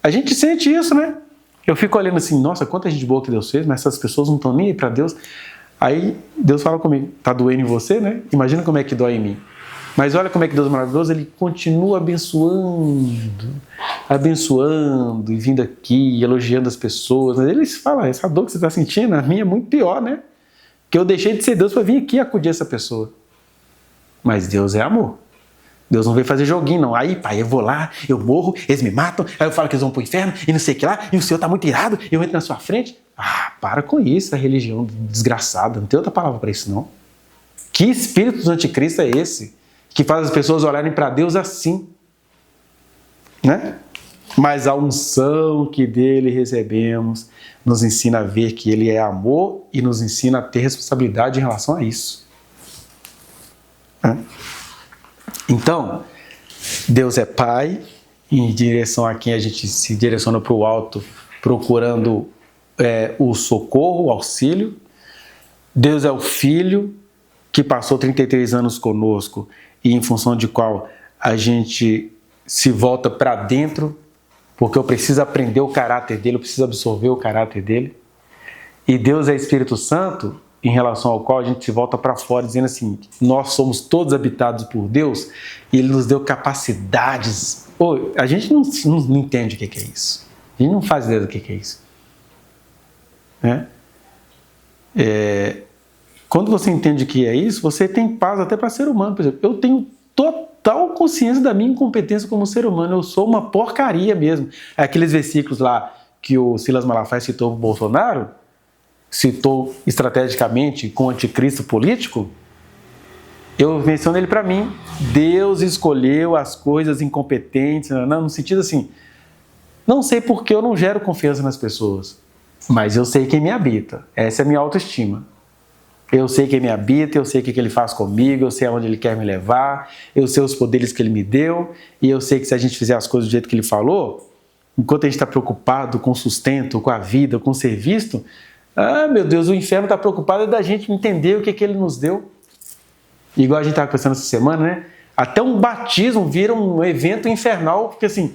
A gente sente isso, né? Eu fico olhando assim, nossa, quanta gente boa que Deus fez, mas essas pessoas não estão nem aí para Deus. Aí Deus fala comigo, tá doendo em você, né? Imagina como é que dói em mim. Mas olha como é que Deus é maravilhoso, ele continua abençoando e vindo aqui, elogiando as pessoas. Mas ele fala, essa dor que você está sentindo, a minha é muito pior, né? Que eu deixei de ser Deus para vir aqui acudir essa pessoa. Mas Deus é amor. Deus não veio fazer joguinho, não. Aí, pai, eu vou lá, eu morro, eles me matam, aí eu falo que eles vão pro inferno e não sei o que lá, e o Senhor está muito irado, eu entro na sua frente. Para com isso, a religião desgraçada, não tem outra palavra para isso, não. Que espírito do anticristo é esse? Que faz as pessoas olharem para Deus assim, né? Mas a unção que dele recebemos nos ensina a ver que ele é amor e nos ensina a ter responsabilidade em relação a isso. Né? Então, Deus é Pai, em direção a quem a gente se direciona para o alto, procurando o socorro, o auxílio. Deus é o Filho, que passou 33 anos conosco e em função de qual a gente se volta para dentro, porque eu preciso aprender o caráter dele, eu preciso absorver o caráter dele. E Deus é Espírito Santo, em relação ao qual a gente se volta para fora, dizendo assim, nós somos todos habitados por Deus e Ele nos deu capacidades. A gente não entende o que é isso. A gente não faz ideia do que é isso. Né? Quando você entende o que é isso, você tem paz até para ser humano. Por exemplo, eu tenho total consciência da minha incompetência como ser humano. Eu sou uma porcaria mesmo. Aqueles versículos lá que o Silas Malafaia citou para o Bolsonaro, citou estrategicamente com o anticristo político, eu menciono ele para mim. Deus escolheu as coisas incompetentes, no sentido assim, não sei porque eu não gero confiança nas pessoas, mas eu sei quem me habita. Essa é a minha autoestima. Eu sei quem me habita, eu sei o que ele faz comigo, eu sei aonde ele quer me levar, eu sei os poderes que ele me deu, e eu sei que se a gente fizer as coisas do jeito que ele falou, enquanto a gente está preocupado com o sustento, com a vida, com o ser visto, meu Deus, o inferno está preocupado da gente entender o que ele nos deu. Igual a gente estava conversando essa semana, né? Até um batismo vira um evento infernal, porque assim,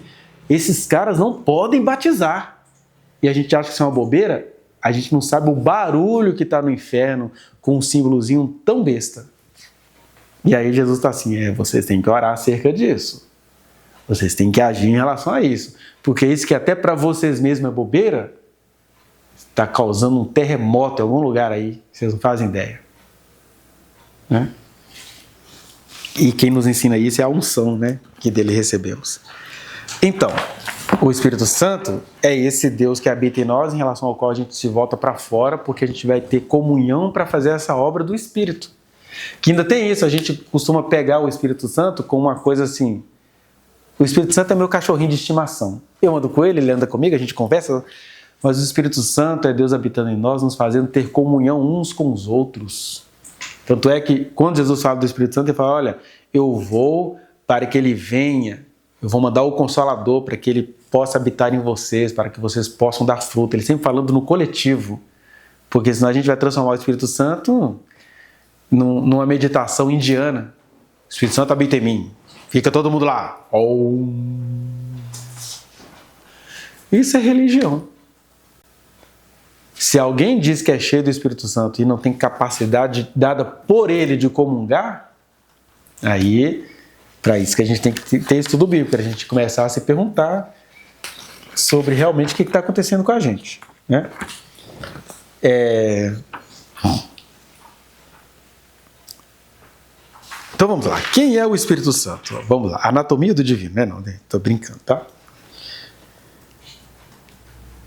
esses caras não podem batizar. E a gente acha que isso é uma bobeira, a gente não sabe o barulho que está no inferno com um símbolozinho tão besta. E aí Jesus está assim, vocês têm que orar acerca disso. Vocês têm que agir em relação a isso. Porque isso que até para vocês mesmos é bobeira, está causando um terremoto em algum lugar aí, vocês não fazem ideia. Né? E quem nos ensina isso é a unção, né, que dele recebemos. Então, O Espírito Santo é esse Deus que habita em nós, em relação ao qual a gente se volta para fora, porque a gente vai ter comunhão para fazer essa obra do Espírito. Que ainda tem isso, a gente costuma pegar o Espírito Santo com uma coisa assim: o Espírito Santo é meu cachorrinho de estimação. Eu ando com ele anda comigo, a gente conversa, mas o Espírito Santo é Deus habitando em nós, nos fazendo ter comunhão uns com os outros. Tanto é que quando Jesus fala do Espírito Santo, ele fala: olha, eu vou para que ele venha, eu vou mandar o Consolador para que ele possa habitar em vocês, para que vocês possam dar fruto. Ele sempre falando no coletivo, porque senão a gente vai transformar o Espírito Santo numa meditação indiana. O Espírito Santo habita em mim. Fica todo mundo lá. Isso é religião. Se alguém diz que é cheio do Espírito Santo e não tem capacidade dada por ele de comungar, aí, para isso que a gente tem que ter estudo bíblico, para a gente começar a se perguntar sobre realmente o que está acontecendo com a gente, né? Então vamos lá. Quem é o Espírito Santo? Vamos lá. Anatomia do divino, né? Não, estou brincando, tá?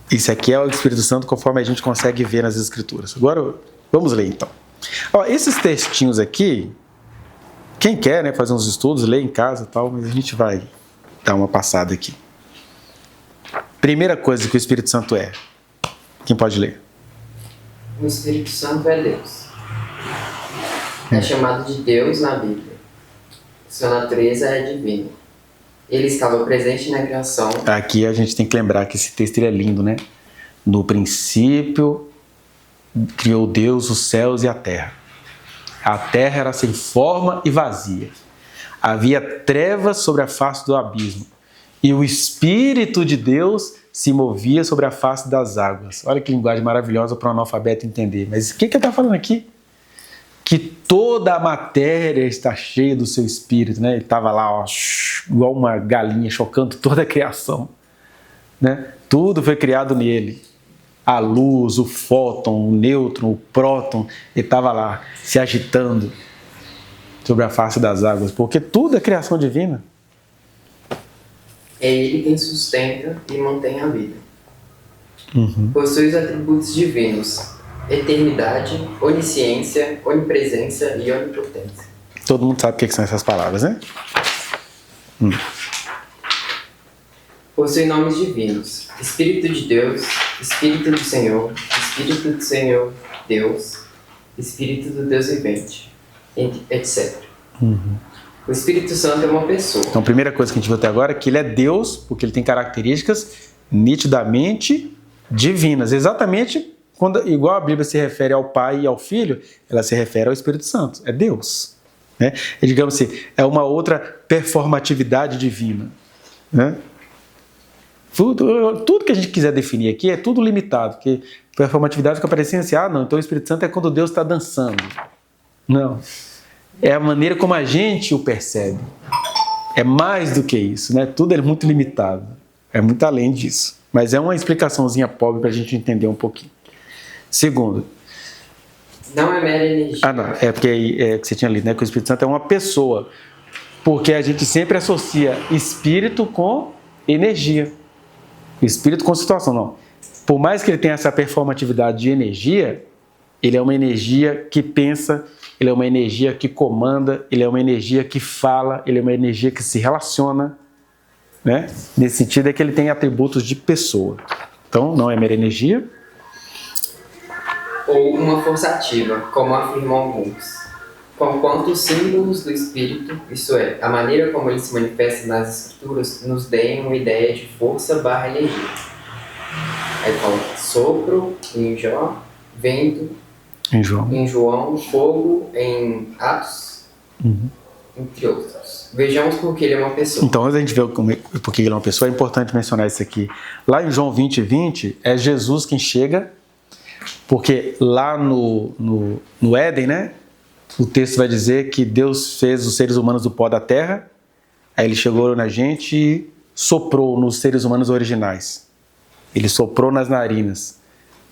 Isso aqui é o Espírito Santo conforme a gente consegue ver nas Escrituras. Agora, vamos ler então. Ó, esses textinhos aqui, quem quer, né, fazer uns estudos, lê em casa e tal, mas a gente vai dar uma passada aqui. Primeira coisa que o Espírito Santo é. Quem pode ler? O Espírito Santo é Deus. É chamado de Deus na Bíblia. Sua natureza é divina. Ele estava presente na criação. Aqui a gente tem que lembrar que esse texto ele é lindo, né? No princípio, criou Deus os céus e a terra. A terra era sem forma e vazia. Havia trevas sobre a face do abismo. E o Espírito de Deus se movia sobre a face das águas. Olha que linguagem maravilhosa para um analfabeto entender. Mas o que ele está falando aqui? Que toda a matéria está cheia do seu Espírito, né? Ele estava lá, ó, igual uma galinha, chocando toda a criação, né? Tudo foi criado nele. A luz, o fóton, o nêutron, o próton, ele estava lá, se agitando sobre a face das águas, porque tudo é criação divina. É ele quem sustenta e mantém a vida. Possui os atributos divinos: eternidade, onisciência, onipresença e onipotência. Todo mundo sabe o que são essas palavras, né? Possui nomes divinos: Espírito de Deus, Espírito do Senhor Deus, Espírito do Deus vivente, etc. O Espírito Santo é uma pessoa. Então, a primeira coisa que a gente viu até agora é que ele é Deus, porque ele tem características nitidamente divinas. Exatamente quando, igual a Bíblia se refere ao Pai e ao Filho, ela se refere ao Espírito Santo. É Deus, né? E, digamos assim, é uma outra performatividade divina, né? Tudo que a gente quiser definir aqui é tudo limitado, porque performatividade fica parecendo assim: não, então o Espírito Santo é quando Deus está dançando. Não. É a maneira como a gente o percebe. É mais do que isso, né? Tudo é muito limitado. É muito além disso. Mas é uma explicaçãozinha pobre para a gente entender um pouquinho. Segundo. Não é mera energia. Não. É porque que você tinha lido, né? Que o Espírito Santo é uma pessoa. Porque a gente sempre associa espírito com energia. Espírito com situação, não. Por mais que ele tenha essa performatividade de energia, ele é uma energia que pensa, ele é uma energia que comanda, ele é uma energia que fala, ele é uma energia que se relaciona, né? Nesse sentido é que ele tem atributos de pessoa. Então, não é mera energia. Ou uma força ativa, como afirmam alguns. Conquanto os símbolos do Espírito, isto é, a maneira como ele se manifesta nas Escrituras, nos deem uma ideia de força/energia. Aí fala sopro em Jó, vento em João, fogo em Atos, entre outros. Vejamos por que ele é uma pessoa. Então, antes a gente ver por que ele é uma pessoa, é importante mencionar isso aqui. Lá em João 20:20, é Jesus quem chega, porque lá no Éden, né? O texto vai dizer que Deus fez os seres humanos do pó da terra, aí ele chegou na gente e soprou nos seres humanos originais. Ele soprou nas narinas.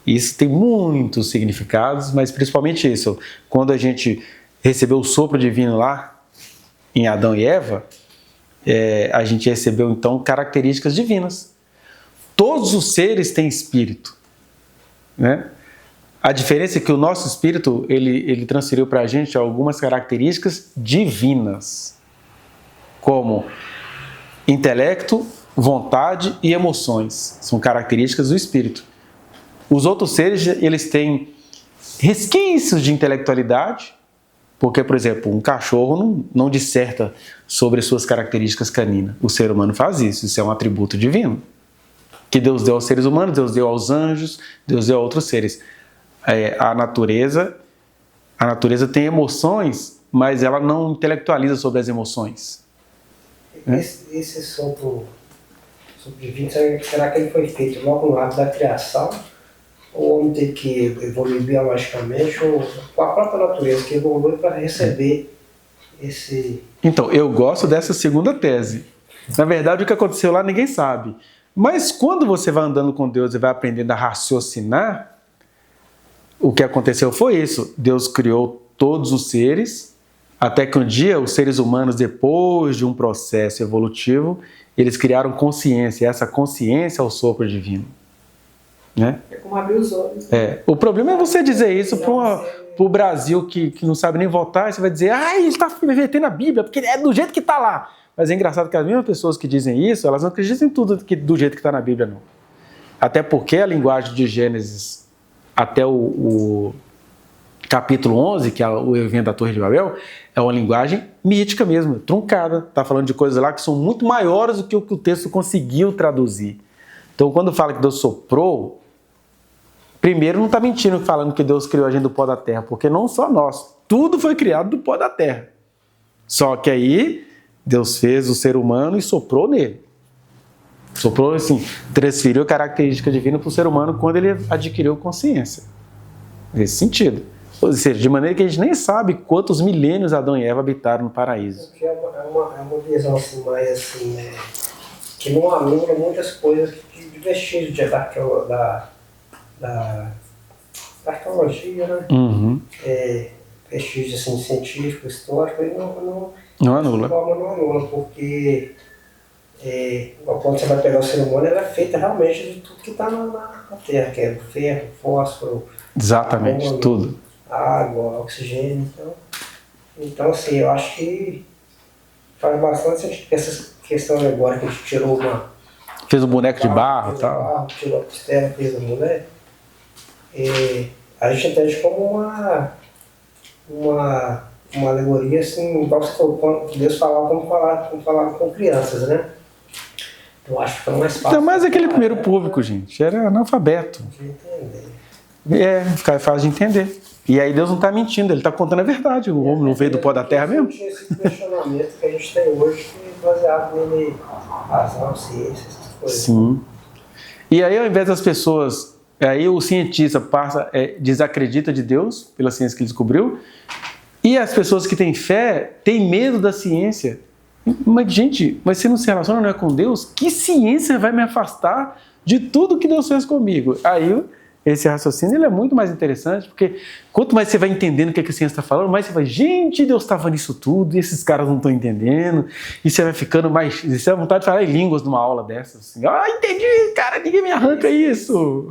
Isso tem muitos significados, mas principalmente isso. Quando a gente recebeu o sopro divino lá, em Adão e Eva, a gente recebeu então características divinas. Todos os seres têm espírito, né? A diferença é que o nosso espírito, ele transferiu para a gente algumas características divinas, como intelecto, vontade e emoções. São características do espírito. Os outros seres, eles têm resquícios de intelectualidade, porque, por exemplo, um cachorro não disserta sobre suas características caninas. O ser humano faz isso, isso é um atributo divino. Que Deus deu aos seres humanos, Deus deu aos anjos, Deus deu a outros seres. A natureza tem emoções, mas ela não intelectualiza sobre as emoções. Esse sopro divino, será que ele foi feito logo no ato da criação? Ou o homem teve que evoluir biologicamente, ou a própria natureza que evoluiu para receber esse... Então, eu gosto dessa segunda tese. Na verdade, o que aconteceu lá ninguém sabe. Mas quando você vai andando com Deus e vai aprendendo a raciocinar, o que aconteceu foi isso. Deus criou todos os seres, até que um dia os seres humanos, depois de um processo evolutivo, eles criaram consciência. E essa consciência é o sopro divino. Né? É como abrir os olhos. O problema é você dizer isso para o Brasil que não sabe nem votar, e você vai dizer, ele está invertendo a Bíblia, porque é do jeito que está lá. Mas é engraçado que as mesmas pessoas que dizem isso, elas não acreditam em tudo do jeito que está na Bíblia, não. Até porque a linguagem de Gênesis até o capítulo 11, que é o evento da Torre de Babel, é uma linguagem mítica mesmo, truncada. Está falando de coisas lá que são muito maiores do que o texto conseguiu traduzir. Então, quando fala que Deus soprou, primeiro não está mentindo falando que Deus criou a gente do pó da terra, porque não só nós, tudo foi criado do pó da terra. Só que aí Deus fez o ser humano e soprou nele. Soprou assim, transferiu a característica divina para o ser humano quando ele adquiriu consciência. Nesse sentido. Ou seja, de maneira que a gente nem sabe quantos milênios Adão e Eva habitaram no paraíso. É uma visão assim, mais assim, que não anula muitas coisas de vestígios da arqueologia, né? Uhum. Vestígios assim, científico, histórico, e não anula. Não anula, porque quando você vai pegar o ser humano, ela é feita realmente de tudo que está na Terra, que é o ferro, fósforo, exatamente, carbono, tudo. água, oxigênio. Então, assim, eu acho que faz bastante sentido essa questão agora que a gente tirou fez um boneco de barro e tal. Barro, tirou a costela, fez a mulher. A gente entende como uma alegoria, assim, igual você falou, quando Deus falava como falava com crianças, né? Eu acho que foi mais fácil. Não, mas aquele primeiro público, gente, era analfabeto. De entender. Fica fácil de entender. E aí Deus não está mentindo, ele está contando a verdade. O homem não veio do pó da terra mesmo? Tinha esse questionamento que a gente tem hoje, que é baseado nele, razão, ciência, essas coisas. Sim. E aí, ao invés das pessoas, aí o cientista desacredita de Deus, pela ciência que ele descobriu, e as pessoas que têm fé têm medo da ciência. Mas, gente, mas você não se relaciona, não é com Deus? Que ciência vai me afastar de tudo que Deus fez comigo? Aí, esse raciocínio ele é muito mais interessante, porque quanto mais você vai entendendo o que a ciência está falando, mais você vai, gente, Deus estava nisso tudo, e esses caras não estão entendendo, e você vai ficando mais... Você tem vontade de falar em línguas numa aula dessas, assim, entendi, cara, ninguém me arranca isso.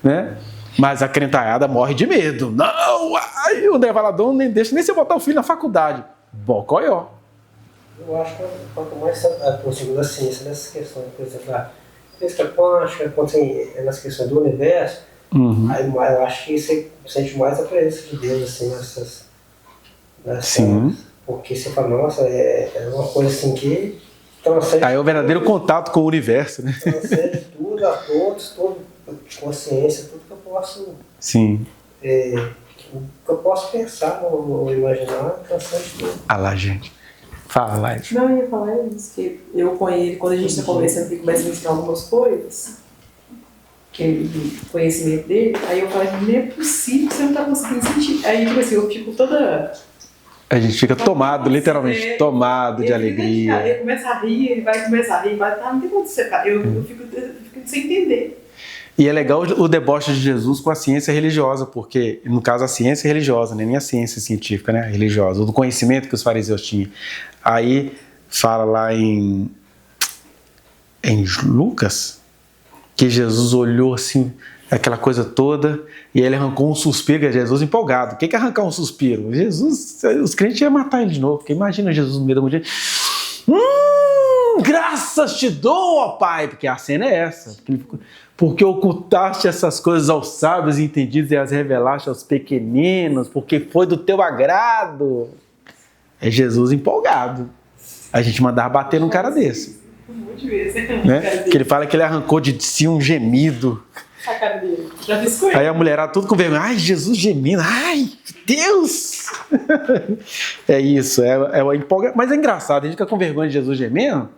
Né? Mas a crentalhada morre de medo. Não, o André Valadão nem deixa nem você botar o filho na faculdade. Bocóió. Eu acho que quanto mais você aproxima da ciência, dessas questões, por exemplo, da física quântica, quando nas questões do universo, aí eu acho que você sente mais a presença de Deus, assim, nessas Sim. Porque você fala, nossa, é uma coisa assim que transcende. Aí é o verdadeiro contato com o universo, né? Transcende tudo, a todos, consciência, tudo que eu posso. Sim. O que eu posso pensar ou imaginar, transcende tudo. Ah lá, gente. Fala, Laís. Não, eu ia falar isso, que eu com ele, quando a gente está conversando, ele começa a me ensinar algumas coisas, o conhecimento dele, aí eu falo, não é possível que você não está conseguindo sentir. Aí, tipo assim, eu fico toda... A gente fica tomado, literalmente, tomado de alegria. Ele começa a rir, ele vai começar a rir, não tem como você... Eu fico sem entender. E é legal o deboche de Jesus com a ciência religiosa, porque, no caso, a ciência religiosa, nem a ciência científica, né? Religiosa, o do conhecimento que os fariseus tinham. Aí fala lá em em Lucas, que Jesus olhou assim, aquela coisa toda, e ele arrancou um suspiro, Jesus empolgado. O que é arrancar um suspiro? Jesus, os crentes iam matar ele de novo, porque imagina Jesus no meio da mulher. Graças te dou, ó Pai, porque a cena é essa, porque ocultaste essas coisas aos sábios e entendidos e as revelaste aos pequeninos, porque foi do teu agrado. É Jesus empolgado. A gente mandava bater num cara desse. Um monte de vezes, né? Que ele fala que ele arrancou de si um gemido. A cara dele. Já fiz com ele. Aí a mulherada tudo com vergonha. Ai, Jesus gemindo. Ai, Deus! É isso, é uma empolgação. Mas é engraçado, a gente fica com vergonha de Jesus gemendo,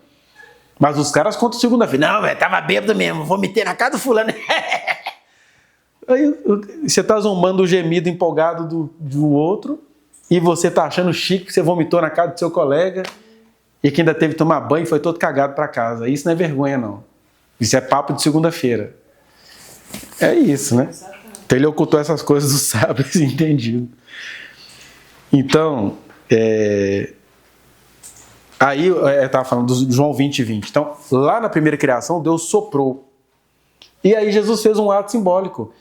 mas os caras contam segunda-feira. Não, velho, tava bêbado mesmo, vomitei na casa do fulano. Aí você tá zombando o gemido empolgado do outro e você tá achando chique que você vomitou na casa do seu colega e que ainda teve que tomar banho e foi todo cagado para casa. Isso não é vergonha, não. Isso é papo de segunda-feira. É isso, né? Então ele ocultou essas coisas dos sábios e entendidos. Então, aí eu estava falando do João 20:20. Então, lá na primeira criação, Deus soprou. E aí Jesus fez um ato simbólico.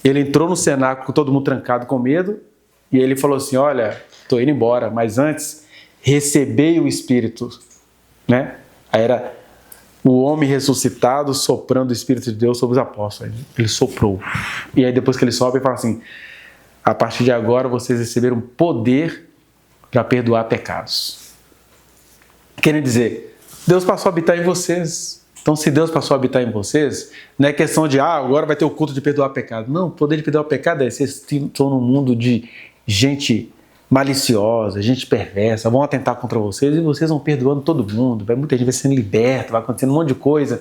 Ele entrou no cenáculo com todo mundo trancado com medo e ele falou assim, olha, estou indo embora, mas antes recebei o Espírito. Né? Aí era o homem ressuscitado soprando o Espírito de Deus sobre os apóstolos. Ele soprou. E aí depois que ele sopra, ele fala assim, a partir de agora vocês receberam poder para perdoar pecados. Querendo dizer, Deus passou a habitar em vocês. Então, se Deus passou a habitar em vocês, não é questão de, agora vai ter o culto de perdoar pecado. Não, o poder de perdoar pecado é vocês estão num mundo de gente maliciosa, gente perversa, vão atentar contra vocês e vocês vão perdoando todo mundo. Muita gente vai sendo liberta, vai acontecendo um monte de coisa.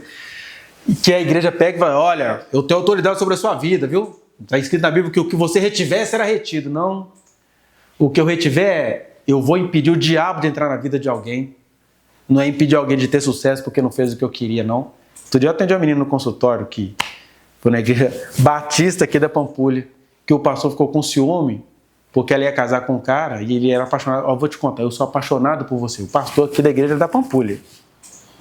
E que a igreja pega e fala, olha, eu tenho autoridade sobre a sua vida, viu? Está escrito na Bíblia que o que você retiver será retido. Não. O que eu retiver eu vou impedir o diabo de entrar na vida de alguém. Não é impedir alguém de ter sucesso porque não fez o que eu queria, não. Outro dia eu atendi uma menina no consultório que foi na igreja batista aqui da Pampulha, que o pastor ficou com ciúme porque ela ia casar com um cara e ele era apaixonado. Vou te contar, eu sou apaixonado por você. O pastor aqui da igreja da Pampulha.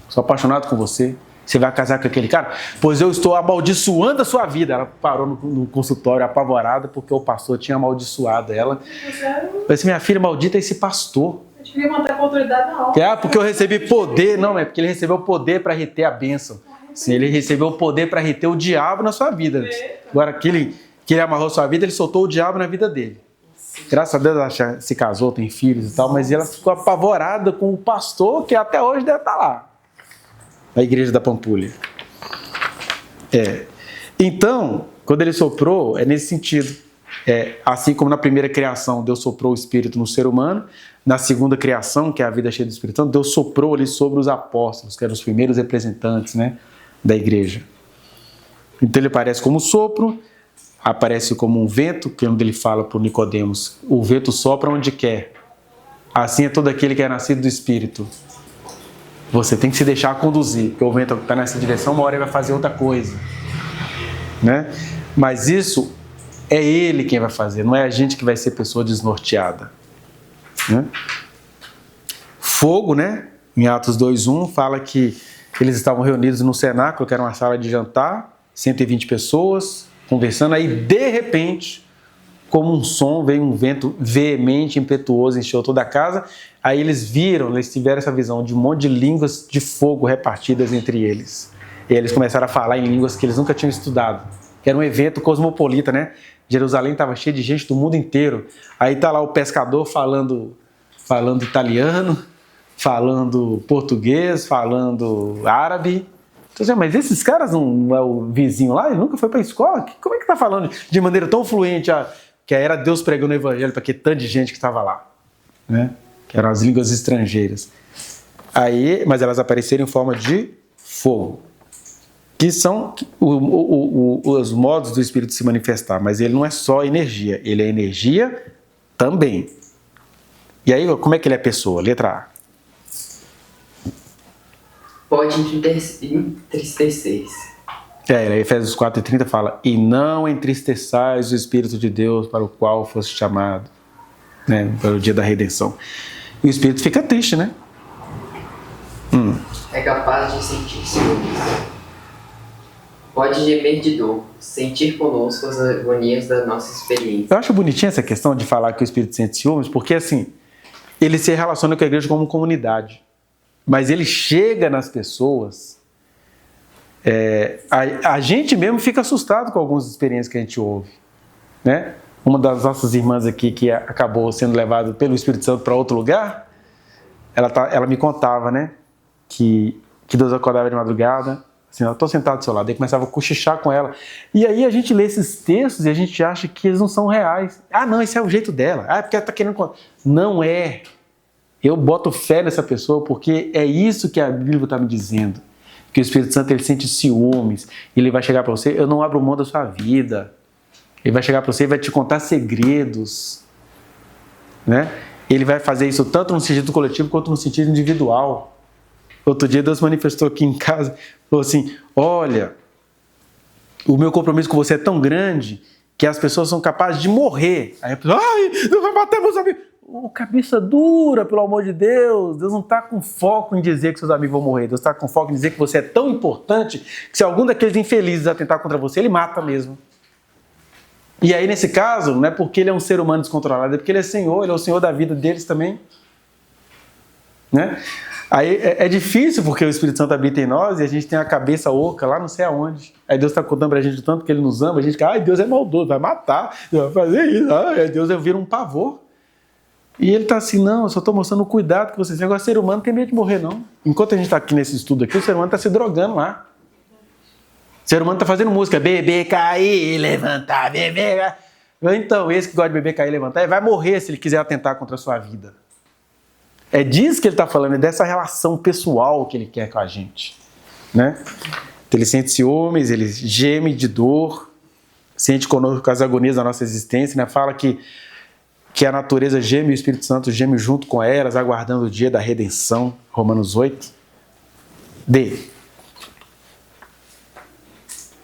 Sou apaixonado com você. Você vai casar com aquele cara? Pois eu estou amaldiçoando a sua vida. Ela parou no consultório apavorada porque o pastor tinha amaldiçoado ela. Eu falei assim, minha filha, maldita é esse pastor. Eu queria manter com autoridade na alta. Porque eu recebi poder. Não, é porque ele recebeu poder para reter a bênção. Sim, ele recebeu o poder para reter o diabo na sua vida. Agora, que ele amarrou sua vida, ele soltou o diabo na vida dele. Graças a Deus ela já se casou, tem filhos e tal, mas ela ficou apavorada com o pastor que até hoje deve estar lá. A igreja da Pampulha. Então, quando ele soprou, é nesse sentido. Assim como na primeira criação, Deus soprou o Espírito no ser humano, na segunda criação, que é a vida cheia do Espírito Santo, Deus soprou ali sobre os apóstolos, que eram os primeiros representantes, né, da igreja. Então ele aparece como sopro, aparece como um vento, que é onde ele fala para o Nicodemos, o vento sopra onde quer. Assim é todo aquele que é nascido do Espírito. Você tem que se deixar conduzir, porque o vento está nessa direção, uma hora ele vai fazer outra coisa. Né? Mas isso é ele quem vai fazer, não é a gente que vai ser pessoa desnorteada. Né? Fogo, né? Em Atos 2:1, fala que eles estavam reunidos no cenáculo, que era uma sala de jantar, 120 pessoas, conversando, aí de repente, como um som, veio um vento veemente, impetuoso, encheu toda a casa. Aí eles tiveram essa visão de um monte de línguas de fogo repartidas entre eles. E eles começaram a falar em línguas que eles nunca tinham estudado. Era um evento cosmopolita, né? Jerusalém estava cheio de gente do mundo inteiro. Aí tá lá o pescador falando italiano, falando português, falando árabe. Então, mas esses caras não é o vizinho lá? Ele nunca foi para a escola? Como é que tá falando de maneira tão fluente? Que era Deus pregando o evangelho para que tanta gente que estava lá, né? Que eram as línguas estrangeiras. Mas elas apareceram em forma de fogo, que são os modos do Espírito se manifestar, mas ele não é só energia, ele é energia também. E aí, como é que ele é pessoa? Letra A. Pode entristecer-se. Efésios 4:30 fala, e não entristeçais o Espírito de Deus para o qual foste chamado, né, para o dia da redenção. E o Espírito fica triste, né? É capaz de sentir ciúmes. Pode gemer de dor, sentir conosco as agonias da nossa experiência. Eu acho bonitinha essa questão de falar que o Espírito sente ciúmes, porque assim, ele se relaciona com a igreja como comunidade. Mas ele chega nas pessoas. A gente mesmo fica assustado com algumas experiências que a gente ouve, né? Uma das nossas irmãs aqui que acabou sendo levada pelo Espírito Santo para outro lugar, ela me contava, né? Que Deus acordava de madrugada, assim, eu estou sentado do seu lado, aí começava a cochichar com ela. E aí a gente lê esses textos e a gente acha que eles não são reais. Ah, não, esse é o jeito dela. Ah, é porque ela está querendo contar. Não é. Eu boto fé nessa pessoa porque é isso que a Bíblia está me dizendo. Que o Espírito Santo ele sente ciúmes, ele vai chegar para você, eu não abro mão da sua vida. Ele vai chegar para você e vai te contar segredos, né? Ele vai fazer isso tanto no sentido coletivo quanto no sentido individual. Outro dia Deus manifestou aqui em casa, falou assim, olha, o meu compromisso com você é tão grande que as pessoas são capazes de morrer. Aí a pessoa, ai, Deus vai matar meus amigos. Oh, cabeça dura, pelo amor de Deus. Deus não está com foco em dizer que seus amigos vão morrer. Deus está com foco em dizer que você é tão importante que se algum daqueles infelizes atentar contra você, ele mata mesmo. E aí, nesse caso, não é porque ele é um ser humano descontrolado, é porque ele é Senhor, ele é o Senhor da vida deles também. Né? Aí é difícil porque o Espírito Santo habita em nós e a gente tem a cabeça oca lá não sei aonde. Aí Deus está contando pra gente o tanto que ele nos ama, a gente fica, ai, Deus é maldoso, vai matar, vai fazer isso. Ai, Deus vira um pavor. E ele está assim, não, eu só estou mostrando o cuidado que vocês têm. Agora, o ser humano não tem medo de morrer, não. Enquanto a gente está aqui nesse estudo aqui, o ser humano está se drogando lá. O ser humano está fazendo música, beber, cair, levantar, beber. Então, esse que gosta de beber, cair, levantar, ele vai morrer se ele quiser atentar contra a sua vida. É disso que ele está falando, é dessa relação pessoal que ele quer com a gente. Né? Então, ele sente ciúmes, ele geme de dor, sente conosco as agonias da nossa existência, né? Fala que a natureza geme e o Espírito Santo geme junto com elas, aguardando o dia da redenção. Romanos 8. D.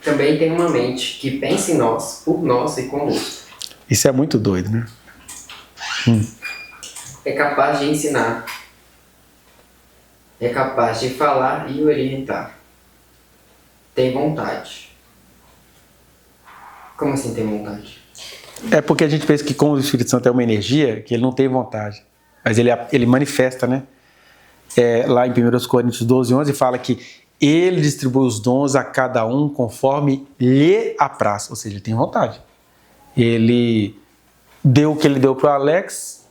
Também tem uma mente que pensa em nós, por nós e conosco. Isso é muito doido, né? É capaz de ensinar. É capaz de falar e orientar. Tem vontade. Como assim tem vontade? É porque a gente pensa que como o Espírito Santo é uma energia, que ele não tem vontade. Mas ele manifesta, né? Lá em 1 Coríntios 12, 11, fala que ele distribui os dons a cada um conforme lhe apraz. Ou seja, ele tem vontade. Ele deu o que ele deu para o Alex,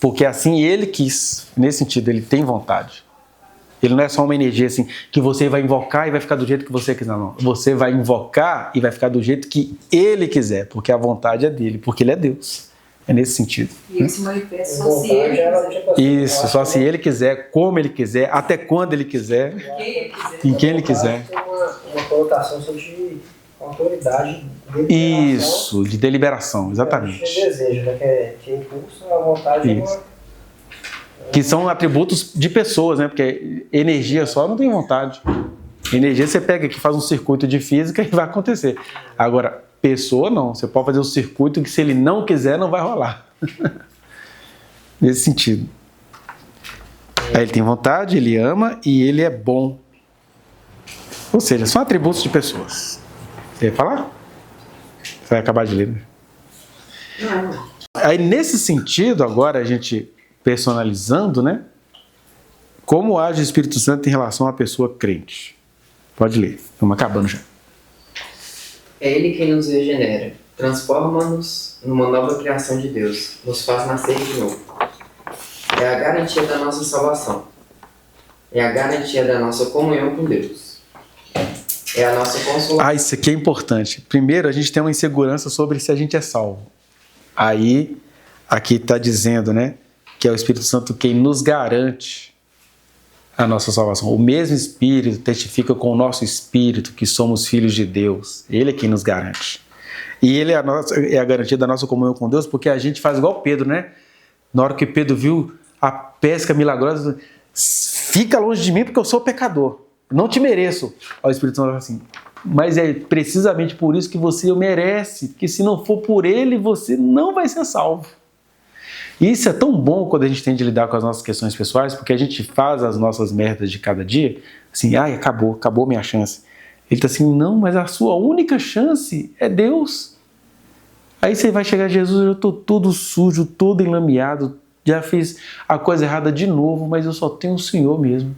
porque assim ele quis. Nesse sentido, ele tem vontade. Ele não é só uma energia assim, que você vai invocar e vai ficar do jeito que você quiser, não. Você vai invocar e vai ficar do jeito que ele quiser, porque a vontade é dele, porque ele é Deus. É nesse sentido. E ele se manifesta só se ele quiser. Isso, só se ele quiser, como ele quiser, até quando ele quiser, em quem ele quiser. Tem uma colocação de autoridade de deliberação. Isso, de deliberação, exatamente. Que desejo, né? Que impulsa a vontade. Que são atributos de pessoas, né? Porque energia só não tem vontade. Energia você pega aqui, faz um circuito de física e vai acontecer. Agora, pessoa não. Você pode fazer um circuito que se ele não quiser, não vai rolar. Nesse sentido. Aí ele tem vontade, ele ama e ele é bom. Ou seja, são atributos de pessoas. Você vai falar? Você vai acabar de ler, né? Não. Aí nesse sentido, agora a gente personalizando, né? Como age o Espírito Santo em relação à pessoa crente? Pode ler, estamos acabando já. É Ele quem nos regenera, transforma-nos numa nova criação de Deus, nos faz nascer de novo. É a garantia da nossa salvação. É a garantia da nossa comunhão com Deus. É a nossa consolação. Isso aqui é importante. Primeiro, a gente tem uma insegurança sobre se a gente é salvo. Aí, aqui está dizendo, né? Que é o Espírito Santo quem nos garante a nossa salvação. O mesmo Espírito testifica com o nosso Espírito que somos filhos de Deus. Ele é quem nos garante. E ele é a garantia da nossa comunhão com Deus, porque a gente faz igual Pedro, né? Na hora que Pedro viu a pesca milagrosa, fica longe de mim porque eu sou pecador. Não te mereço. O Espírito Santo fala assim, mas é precisamente por isso que você o merece, porque se não for por ele, você não vai ser salvo. E isso é tão bom quando a gente tem de lidar com as nossas questões pessoais, porque a gente faz as nossas merdas de cada dia, assim, ai, acabou minha chance. Ele está assim, não, mas a sua única chance é Deus. Aí você vai chegar a Jesus, eu estou todo sujo, todo enlameado, já fiz a coisa errada de novo, mas eu só tenho o Senhor mesmo.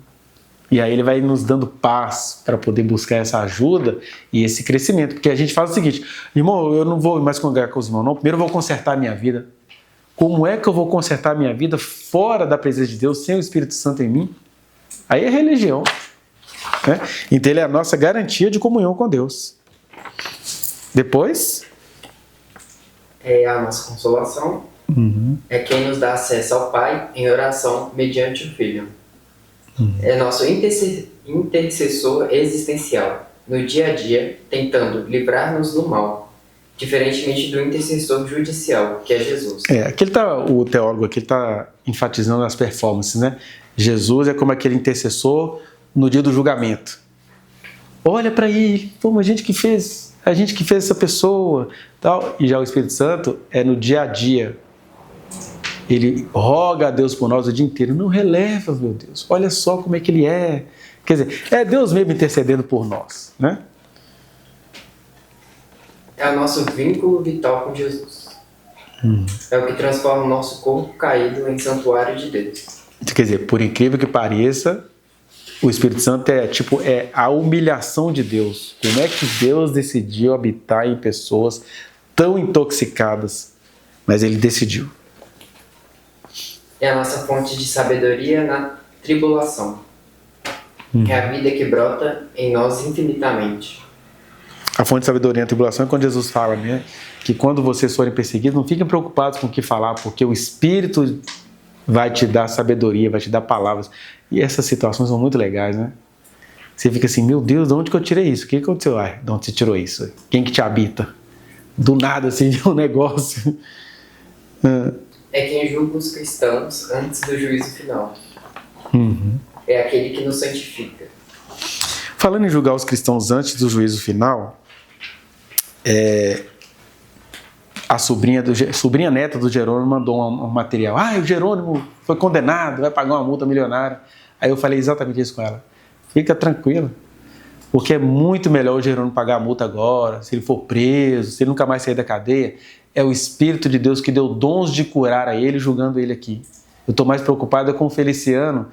E aí ele vai nos dando paz para poder buscar essa ajuda e esse crescimento. Porque a gente faz o seguinte, irmão, eu não vou mais congregar com os irmãos, não. Primeiro eu vou consertar a minha vida. Como é que eu vou consertar a minha vida fora da presença de Deus, sem o Espírito Santo em mim? Aí é religião. Né? Então ele é a nossa garantia de comunhão com Deus. Depois... é a nossa consolação. É quem nos dá acesso ao Pai em oração mediante o Filho. É nosso intercessor existencial, no dia a dia, tentando livrar-nos do mal, diferentemente do intercessor judicial, que é Jesus. O teólogo aqui está enfatizando as performances, né? Jesus é como aquele intercessor no dia do julgamento. Olha para ele, pô, a gente que fez essa pessoa, tal. E já o Espírito Santo é no dia a dia. Ele roga a Deus por nós o dia inteiro. Não releva, meu Deus. Olha só como é que ele é. Quer dizer, é Deus mesmo intercedendo por nós, né? É o nosso vínculo vital com Jesus. É o que transforma o nosso corpo caído em santuário de Deus. Quer dizer, por incrível que pareça, o Espírito Santo é a humilhação de Deus. Como é que Deus decidiu habitar em pessoas tão intoxicadas? Mas ele decidiu. É a nossa fonte de sabedoria na tribulação. É a vida que brota em nós infinitamente. A fonte de sabedoria na tribulação é quando Jesus fala, né, que quando vocês forem perseguidos, não fiquem preocupados com o que falar, porque o Espírito vai te dar sabedoria, vai te dar palavras. E essas situações são muito legais, né? Você fica assim, meu Deus, de onde que eu tirei isso? O que aconteceu? Ai, de onde você tirou isso? Quem que te habita? Do nada, assim, um negócio. É quem julga os cristãos antes do juízo final. É aquele que nos santifica. Falando em julgar os cristãos antes do juízo final, a sobrinha neta do Jerônimo mandou um material. O Jerônimo foi condenado, vai pagar uma multa milionária. Aí eu falei exatamente isso com ela. Fica tranquila, porque é muito melhor o Jerônimo pagar a multa agora, se ele for preso, se ele nunca mais sair da cadeia. É o Espírito de Deus que deu dons de curar a ele, julgando ele aqui. Eu estou mais preocupado com o Feliciano,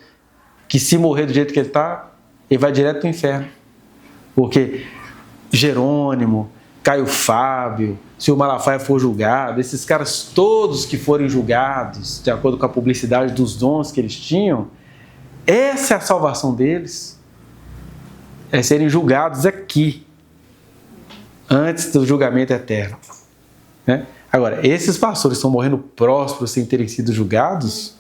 que se morrer do jeito que ele está, ele vai direto para o inferno. Porque Jerônimo, Caio Fábio, se o Malafaia for julgado, esses caras todos que forem julgados, de acordo com a publicidade dos dons que eles tinham, essa é a salvação deles. É serem julgados aqui, antes do julgamento eterno. Né? Agora, esses pastores estão morrendo prósperos sem terem sido julgados,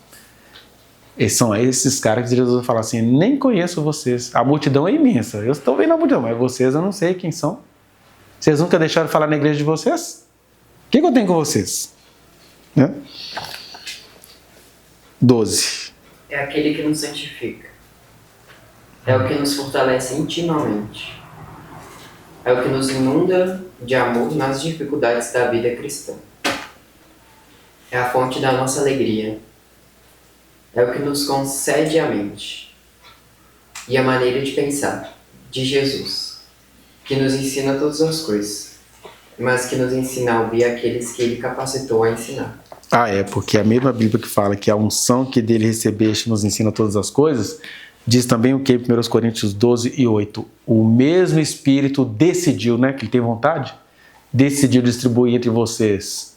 são esses caras que Jesus vai falar assim, nem conheço vocês, a multidão é imensa, eu estou vendo a multidão, mas vocês eu não sei quem são. Vocês nunca deixaram de falar na igreja de vocês? O que eu tenho com vocês? Né? 12. É aquele que nos santifica. É o que nos fortalece intimamente. É o que nos inunda de amor nas dificuldades da vida cristã. É a fonte da nossa alegria. É o que nos concede a mente e a maneira de pensar de Jesus, que nos ensina todas as coisas, mas que nos ensina a ouvir aqueles que ele capacitou a ensinar. Porque a mesma Bíblia que fala que a unção que dele recebeste nos ensina todas as coisas, diz também o que? 1 Coríntios 12 e 8. O mesmo Espírito decidiu, né, que ele tem vontade, decidiu distribuir entre vocês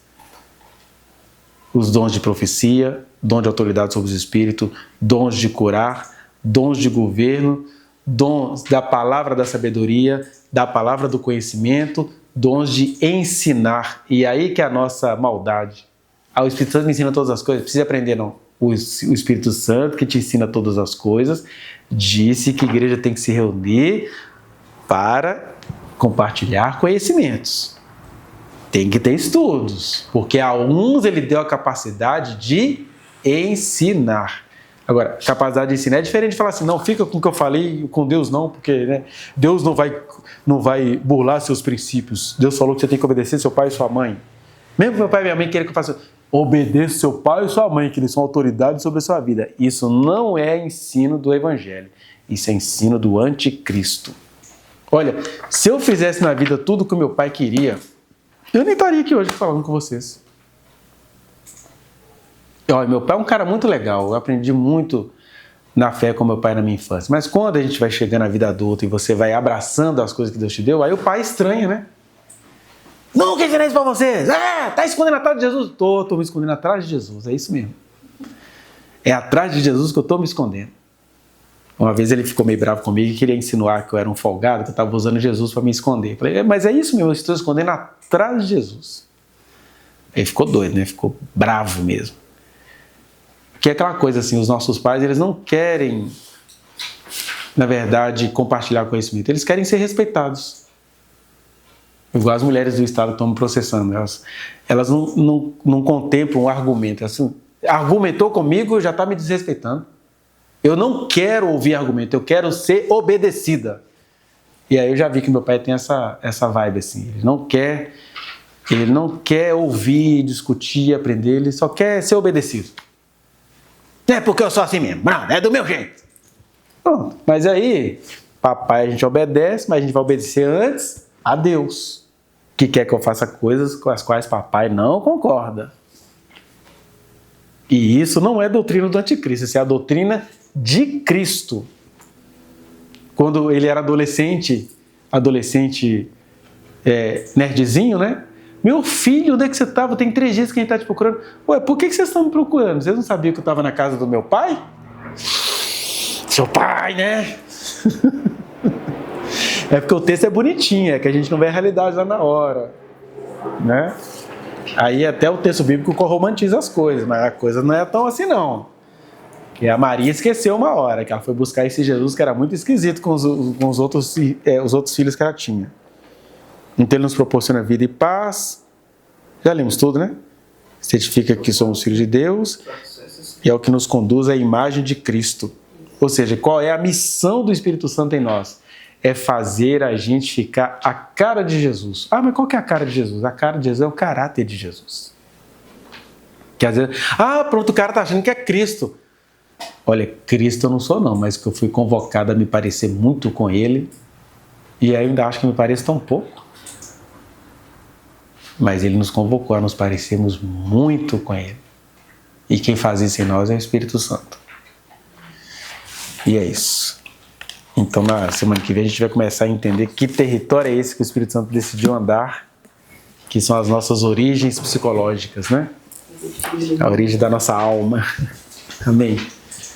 os dons de profecia, dom de autoridade sobre os espíritos, dons de curar, dons de governo, dons da palavra da sabedoria, da palavra do conhecimento, dons de ensinar. E aí que é a nossa maldade. O Espírito Santo me ensina todas as coisas. Precisa aprender, não. O Espírito Santo, que te ensina todas as coisas, disse que a igreja tem que se reunir para compartilhar conhecimentos. Tem que ter estudos, porque a uns ele deu a capacidade de ensinar. Agora, capacidade de ensinar é diferente de falar assim, não, fica com o que eu falei, com Deus não, porque né, Deus não vai burlar seus princípios. Deus falou que você tem que obedecer seu pai e sua mãe. Mesmo que meu pai e minha mãe queiram que eu faça, obedeça seu pai e sua mãe, que eles são autoridade sobre a sua vida. Isso não é ensino do Evangelho. Isso é ensino do anticristo. Olha, se eu fizesse na vida tudo que o meu pai queria, eu nem estaria aqui hoje falando com vocês. Olha, meu pai é um cara muito legal, eu aprendi muito na fé com meu pai na minha infância. Mas quando a gente vai chegando na vida adulta e você vai abraçando as coisas que Deus te deu, aí o pai estranha, né? Nunca ensinei isso pra vocês! Tá escondendo atrás de Jesus? Tô me escondendo atrás de Jesus, é isso mesmo. É atrás de Jesus que eu tô me escondendo. Uma vez ele ficou meio bravo comigo e queria insinuar que eu era um folgado, que eu estava usando Jesus para me esconder. Eu falei, mas é isso mesmo, eu estou escondendo atrás de Jesus. Ele ficou doido, né? Ficou bravo mesmo. Porque é aquela coisa assim, os nossos pais, eles não querem, na verdade, compartilhar conhecimento. Eles querem ser respeitados. Igual as mulheres do Estado estão me processando. Elas não contemplam um argumento. Assim, argumentou comigo, já está me desrespeitando. Eu não quero ouvir argumento, eu quero ser obedecida. E aí eu já vi que meu pai tem essa vibe assim. Ele não quer ouvir, discutir, aprender, ele só quer ser obedecido. É porque eu sou assim mesmo, não, é do meu jeito. Pronto. Mas aí, papai a gente obedece, mas a gente vai obedecer antes a Deus, que quer que eu faça coisas com as quais papai não concorda. E isso não é doutrina do anticristo, isso é a doutrina de Cristo. Quando ele era adolescente nerdzinho, né? Meu filho, onde é que você estava? Tem 3 dias que a gente está te procurando. Ué, por que vocês estão me procurando? Vocês não sabiam que eu estava na casa do meu pai? Seu pai, né? É porque o texto é bonitinho, é que a gente não vê a realidade lá na hora, né? Aí até o texto bíblico romantiza as coisas, mas a coisa não é tão assim não. E a Maria esqueceu uma hora, que ela foi buscar esse Jesus que era muito esquisito com os outros filhos que ela tinha. Então ele nos proporciona vida e paz. Já lemos tudo, né? Certifica que somos filhos de Deus e é o que nos conduz à imagem de Cristo. Ou seja, qual é a missão do Espírito Santo em nós? É fazer a gente ficar a cara de Jesus. Ah, mas qual que é a cara de Jesus? A cara de Jesus é o caráter de Jesus. Quer dizer, pronto, o cara está achando que é Cristo. Olha, Cristo eu não sou não, mas que eu fui convocado a me parecer muito com Ele e aí eu ainda acho que me pareço tão pouco. Mas Ele nos convocou a nos parecermos muito com Ele. E quem faz isso em nós é o Espírito Santo. E é isso. Então, na semana que vem, a gente vai começar a entender que território é esse que o Espírito Santo decidiu andar, que são as nossas origens psicológicas, né? A origem da nossa alma. Amém.